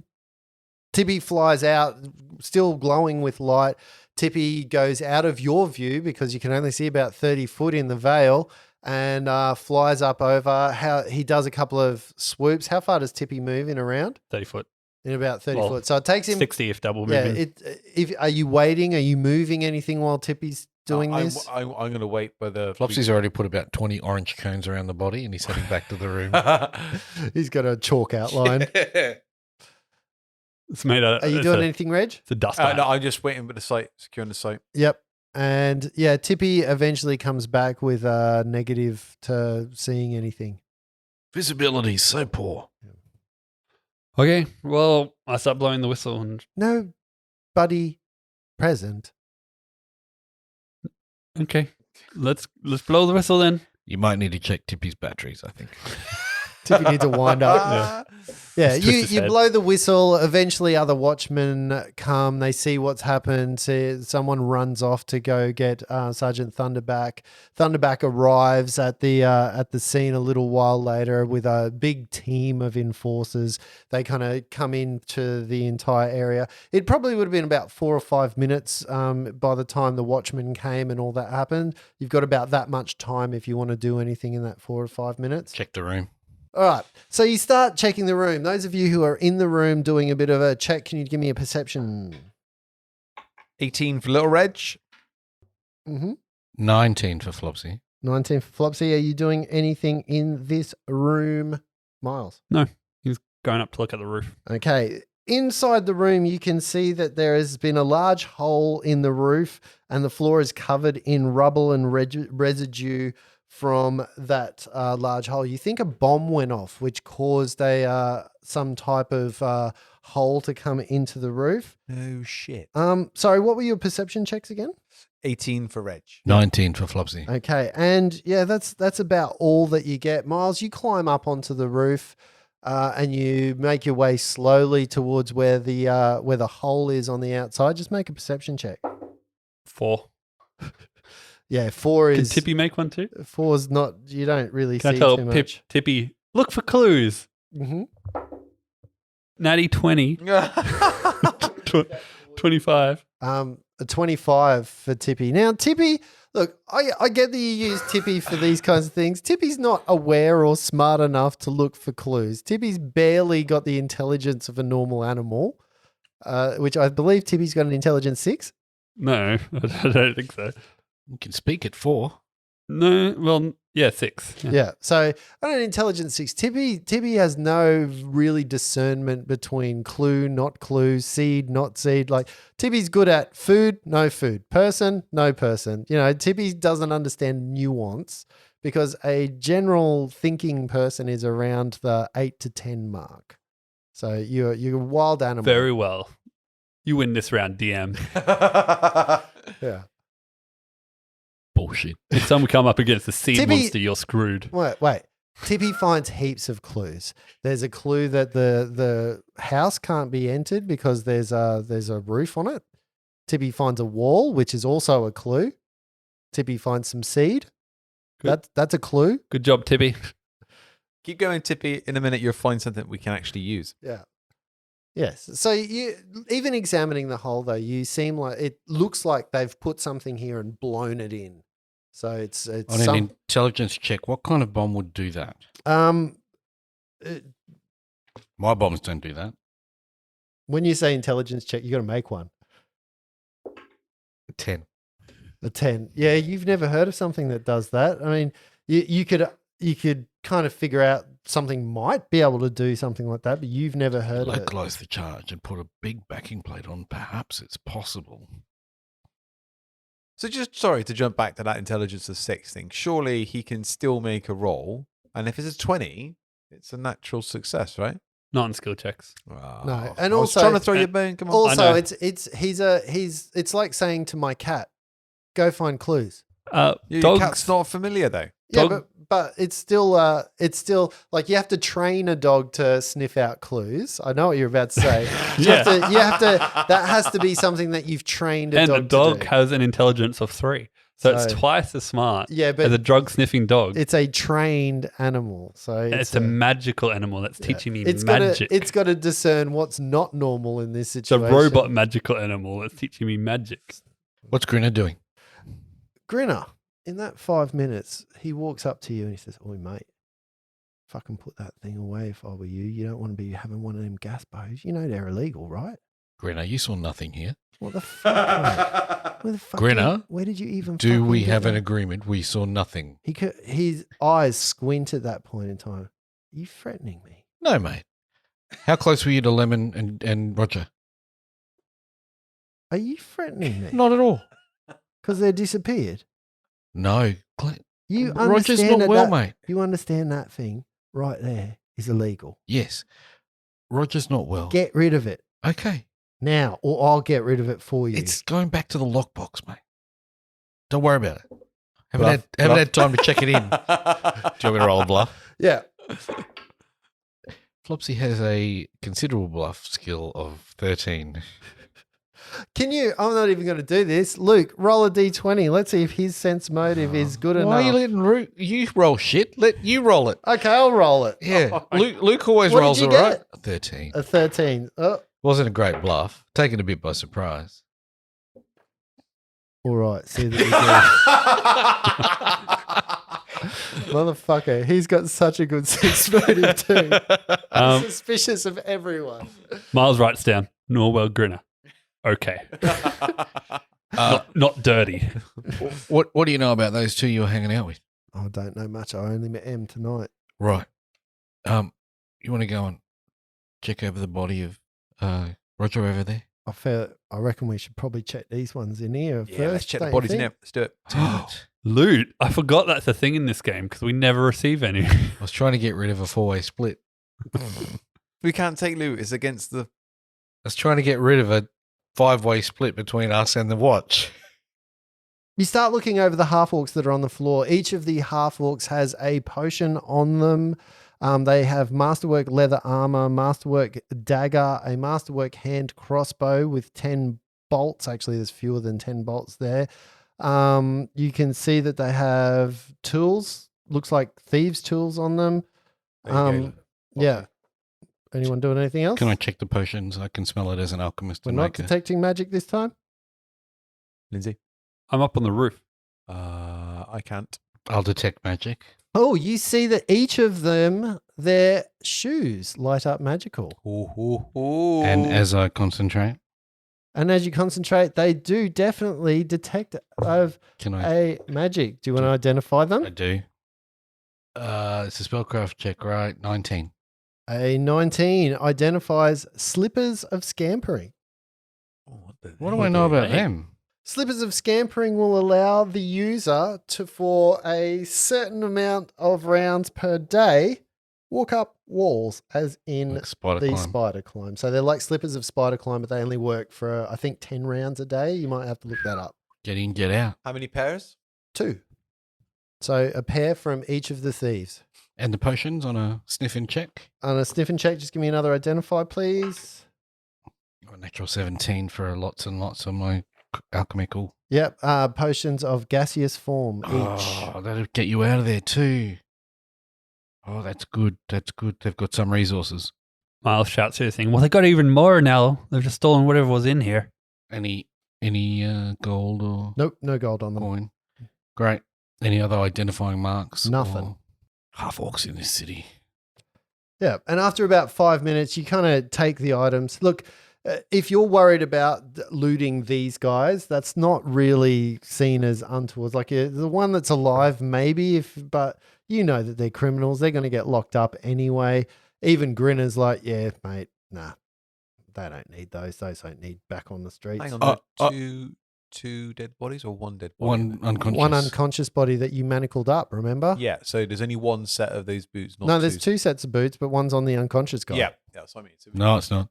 Tippy flies out, still glowing with light. Tippy goes out of your view because you can only see about 30 foot in the veil and flies up over. He does a couple of swoops. How far does Tippy move in around?
30 foot.
In about 30
Well,
foot. So it takes him.
60 if double
Yeah.
moving.
Are you waiting? Are you moving anything while Tippy's doing this?
I'm going to wait by the.
Flopsy's already put about 20 orange cones around the body and he's heading back to the room.
He's got a chalk outline.
It's made out.
Are you doing anything, Reg?
It's a dust.
No,
hat.
I'm just waiting for the site, securing the site.
Yep. And yeah, Tippy eventually comes back with a negative to seeing anything.
Visibility's so poor.
Okay, well, I start blowing the whistle and
Nobody present.
okay, let's blow the whistle then.
You might need to check Tippy's batteries, I think.
Tippy needs to wind up. Yeah,
Just twist his
you
head.
blow the whistle. Eventually, other watchmen come. They see what's happened. Someone runs off to go get Sergeant Thunderback. Thunderback arrives at the scene a little while later with a big team of enforcers. They kind of come into the entire area. It probably would have been about 4 or 5 minutes by the time the watchmen came and all that happened. You've got about that much time if you want to do anything in that 4 or 5 minutes.
Check the room.
All right. So you start checking the room. Those of you who are in the room doing a bit of a check, can you give me a perception?
18 for Little Reg.
19 for Flopsy.
19 for Flopsy. Are you doing anything in this room, Miles?
No, he's going up to look at the roof.
Okay. Inside the room, you can see that there has been a large hole in the roof and the floor is covered in rubble and residue from that large hole. You think a bomb went off, which caused some type of hole to come into the roof.
No shit.
Sorry, what were your perception checks again?
18 for Reg.
19 for Flopsy.
Okay, and yeah, that's about all that you get. Miles, you climb up onto the roof and you make your way slowly towards where the hole is on the outside. Just make a perception check.
4.
Yeah, 4
Can
is
Tippy make one too?
4 is not. You don't really
Can I
see
tell
too much.
Tippy, look for clues?
Mm-hmm.
Natty 20. 25.
A 25 for Tippy. Now, Tippy, look, I get that you use Tippy for these kinds of things. Tippy's not aware or smart enough to look for clues. Tippy's barely got the intelligence of a normal animal, which I believe Tippy's got an intelligence 6.
No, I don't think so.
You can speak at 4.
No, well, yeah, 6.
Yeah. So on an intelligence 6, Tippy has no really discernment between clue, not clue, seed, not seed. Like Tippy's good at food, no food, person, no person. You know, Tippy doesn't understand nuance because a general thinking person is around the 8 to 10 mark. So you're a wild animal.
Very well. You win this round, DM.
Yeah.
Bullshit.
If someone come up against the seed
Tippy-
monster, you're screwed.
Wait. Tippy finds heaps of clues. There's a clue that the house can't be entered because there's a roof on it. Tippy finds a wall, which is also a clue. Tippy finds some seed.
Good.
That's a clue.
Good job, Tippy.
Keep going, Tippy. In a minute, you'll find something we can actually use.
Yeah. Yes. So you even examining the hole though, you seem like it looks like they've put something here and blown it in. So it's
On an intelligence check, what kind of bomb would do that? My bombs don't do that.
When you say intelligence check, you got to make one.
10.
A 10. Yeah, you've never heard of something that does that. I mean, you could kind of figure out something might be able to do something like that, but you've never heard of it.
Localize the charge and put a big backing plate on. Perhaps it's possible.
So just sorry to jump back to that intelligence of 6 thing. Surely he can still make a roll, and if it's a 20, it's a natural success, right?
Not on skill checks.
No, and
I was
also-
trying to throw you a bone. Come on.
Also,
know.
it's like saying to my cat, go find clues.
Your
Dogs.
cat's not familiar though.
Yeah,
Dog-
but it's still like you have to train a dog to sniff out clues. I know what you're about to say.
Yeah.
That has to be something that you've trained a
And
dog
a dog
to do.
has an intelligence of 3. So it's
So-
twice as smart
Yeah,
as a
but
drug sniffing dog.
it's a trained animal. So
It's a magical animal that's
yeah.
teaching me
It's
magic.
It's got to discern what's not normal in this
It's a
situation.
robot magical animal that's teaching me magic.
What's Grinner doing?
Grinner, in that 5 minutes, he walks up to you and he says, "Oi, mate, fucking put that thing away if I were you. You don't want to be having one of them gas bows. You know they're illegal, right?"
Grinner, you saw nothing here.
What the fuck? mate? Where the fuck?
Grinner,
where did you even?
Do
fucking
we
get
have an
that?
agreement? We saw nothing.
His eyes squint at that point in time. Are you threatening me?
No, mate. How close were you to Lemon and Roger?
Are you threatening me?
Not at all.
Because they disappeared.
No.
You
Roger's
understand
not
that
well,
that-
mate.
You understand that thing? right there is illegal.
Yes. Roger's not well.
Get rid of it
Okay.
now, or I'll get rid of it for you.
It's going back to the lockbox, mate. Don't worry about it.
Bluff,
Haven't
bluff.
had time to check it in. Do you want me to roll a bluff?
yeah.
Flopsy has a considerable bluff skill of 13.
Can you? I'm not even going to do this. Luke, roll a d20. Let's see if his sense motive is good enough.
Why are you letting you roll shit? Let you roll it.
Okay, I'll roll it.
Yeah. Luke always
What did
rolls
you
all right.
get?
13.
A 13. Oh,
Wasn't a great bluff. Taken a bit by surprise.
all right. See that you do. Motherfucker, he's got such a good sense motive too. Suspicious of everyone.
Miles writes down Norwell Grinner. Okay. Not dirty.
What do you know about those two you're hanging out with?
I don't know much. I only met M tonight.
Right. You want to go and check over the body of Roger over there?
I reckon we should probably check these ones in here first.
Let's check the
don't you
bodies in
think?
there. Let's do it.
Damn it.
Loot. I forgot that's a thing in this game because we never receive any.
I was trying to get rid of a 4-way split.
We can't take loot. It's against the.
I was trying to get rid of a 5-way split between us and the watch.
You start looking over the half-orcs that are on the floor. Each of the half-orcs has a potion on them. They have masterwork leather armor, masterwork dagger, a masterwork hand crossbow with 10 bolts. Actually, there's fewer than 10 bolts there. You can see that they have tools. Looks like thieves' tools on them.
There you go.
Yeah. Anyone doing anything else?
Can I check the potions? I can smell it as an alchemist.
We're
and
not
make a-
detecting magic this time?
Lindsay?
I'm up on the roof.
I can't.
I'll detect magic.
Oh, you see that each of them, their shoes light up magical.
And as I concentrate,
And as you concentrate, they do definitely detect of
can I?
a magic. Do you want to identify them?
I do. It's a spellcraft check, right? 19.
A 19 identifies slippers of scampering.
What do I know about them?
Slippers of scampering will allow the user to, for a certain amount of rounds per day, walk up walls, as in
Like spider
the
climb.
spider climb. So they're like slippers of spider climb, but they only work for, I think, 10 rounds a day. You might have to look that up.
Get in, get out.
How many pairs?
2. So a pair from each of the thieves.
And the potions on a sniffing check.
On a sniff and check, just give me another identify, please.
A natural 17 for lots and lots of my alchemical.
Yep, potions of gaseous form each.
Oh, that'll get you out of there too. Oh, that's good. That's good. They've got some resources.
Miles shouts to the thing. Well, they got even more now. They've just stolen whatever was in here.
Any gold or
Nope, no gold on them.
coin? Great. Any other identifying marks?
Nothing.
or half orcs in this city.
Yeah, and after about 5 minutes, you kind of take the items. Look, if you're worried about looting these guys, that's not really seen as untoward. Like the one that's alive, maybe, but you know that they're criminals. They're going to get locked up anyway. Even Grinner's like, yeah, mate, nah, they don't need those. Those don't need back on the streets.
Hang on, two dead bodies or one dead body?
One unconscious.
One unconscious body that you manacled up, remember?
Yeah, so there's only one set of those boots. Not
No, there's 2 sets of boots, but one's on the unconscious guy.
Yeah, that's what I mean. So
No, it's not.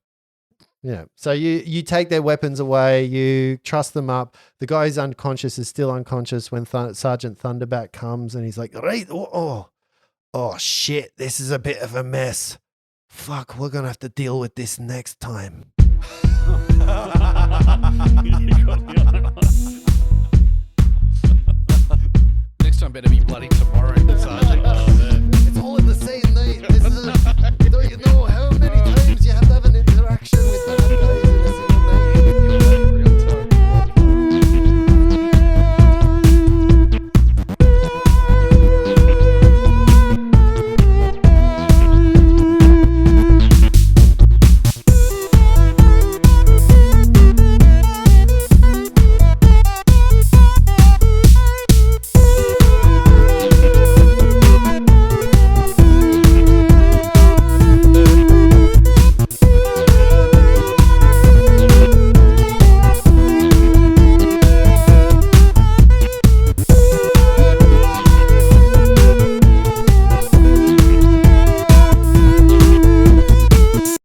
Yeah. So you take their weapons away, you truss them up. The guy who's unconscious is still unconscious when Sergeant Thunderback comes and he's like, right, oh, shit, this is a bit of a mess. Fuck, we're going to have to deal with this next time.
Next time better be bloody tomorrow, Sergeant.
It's all in the same night. This is don't you know how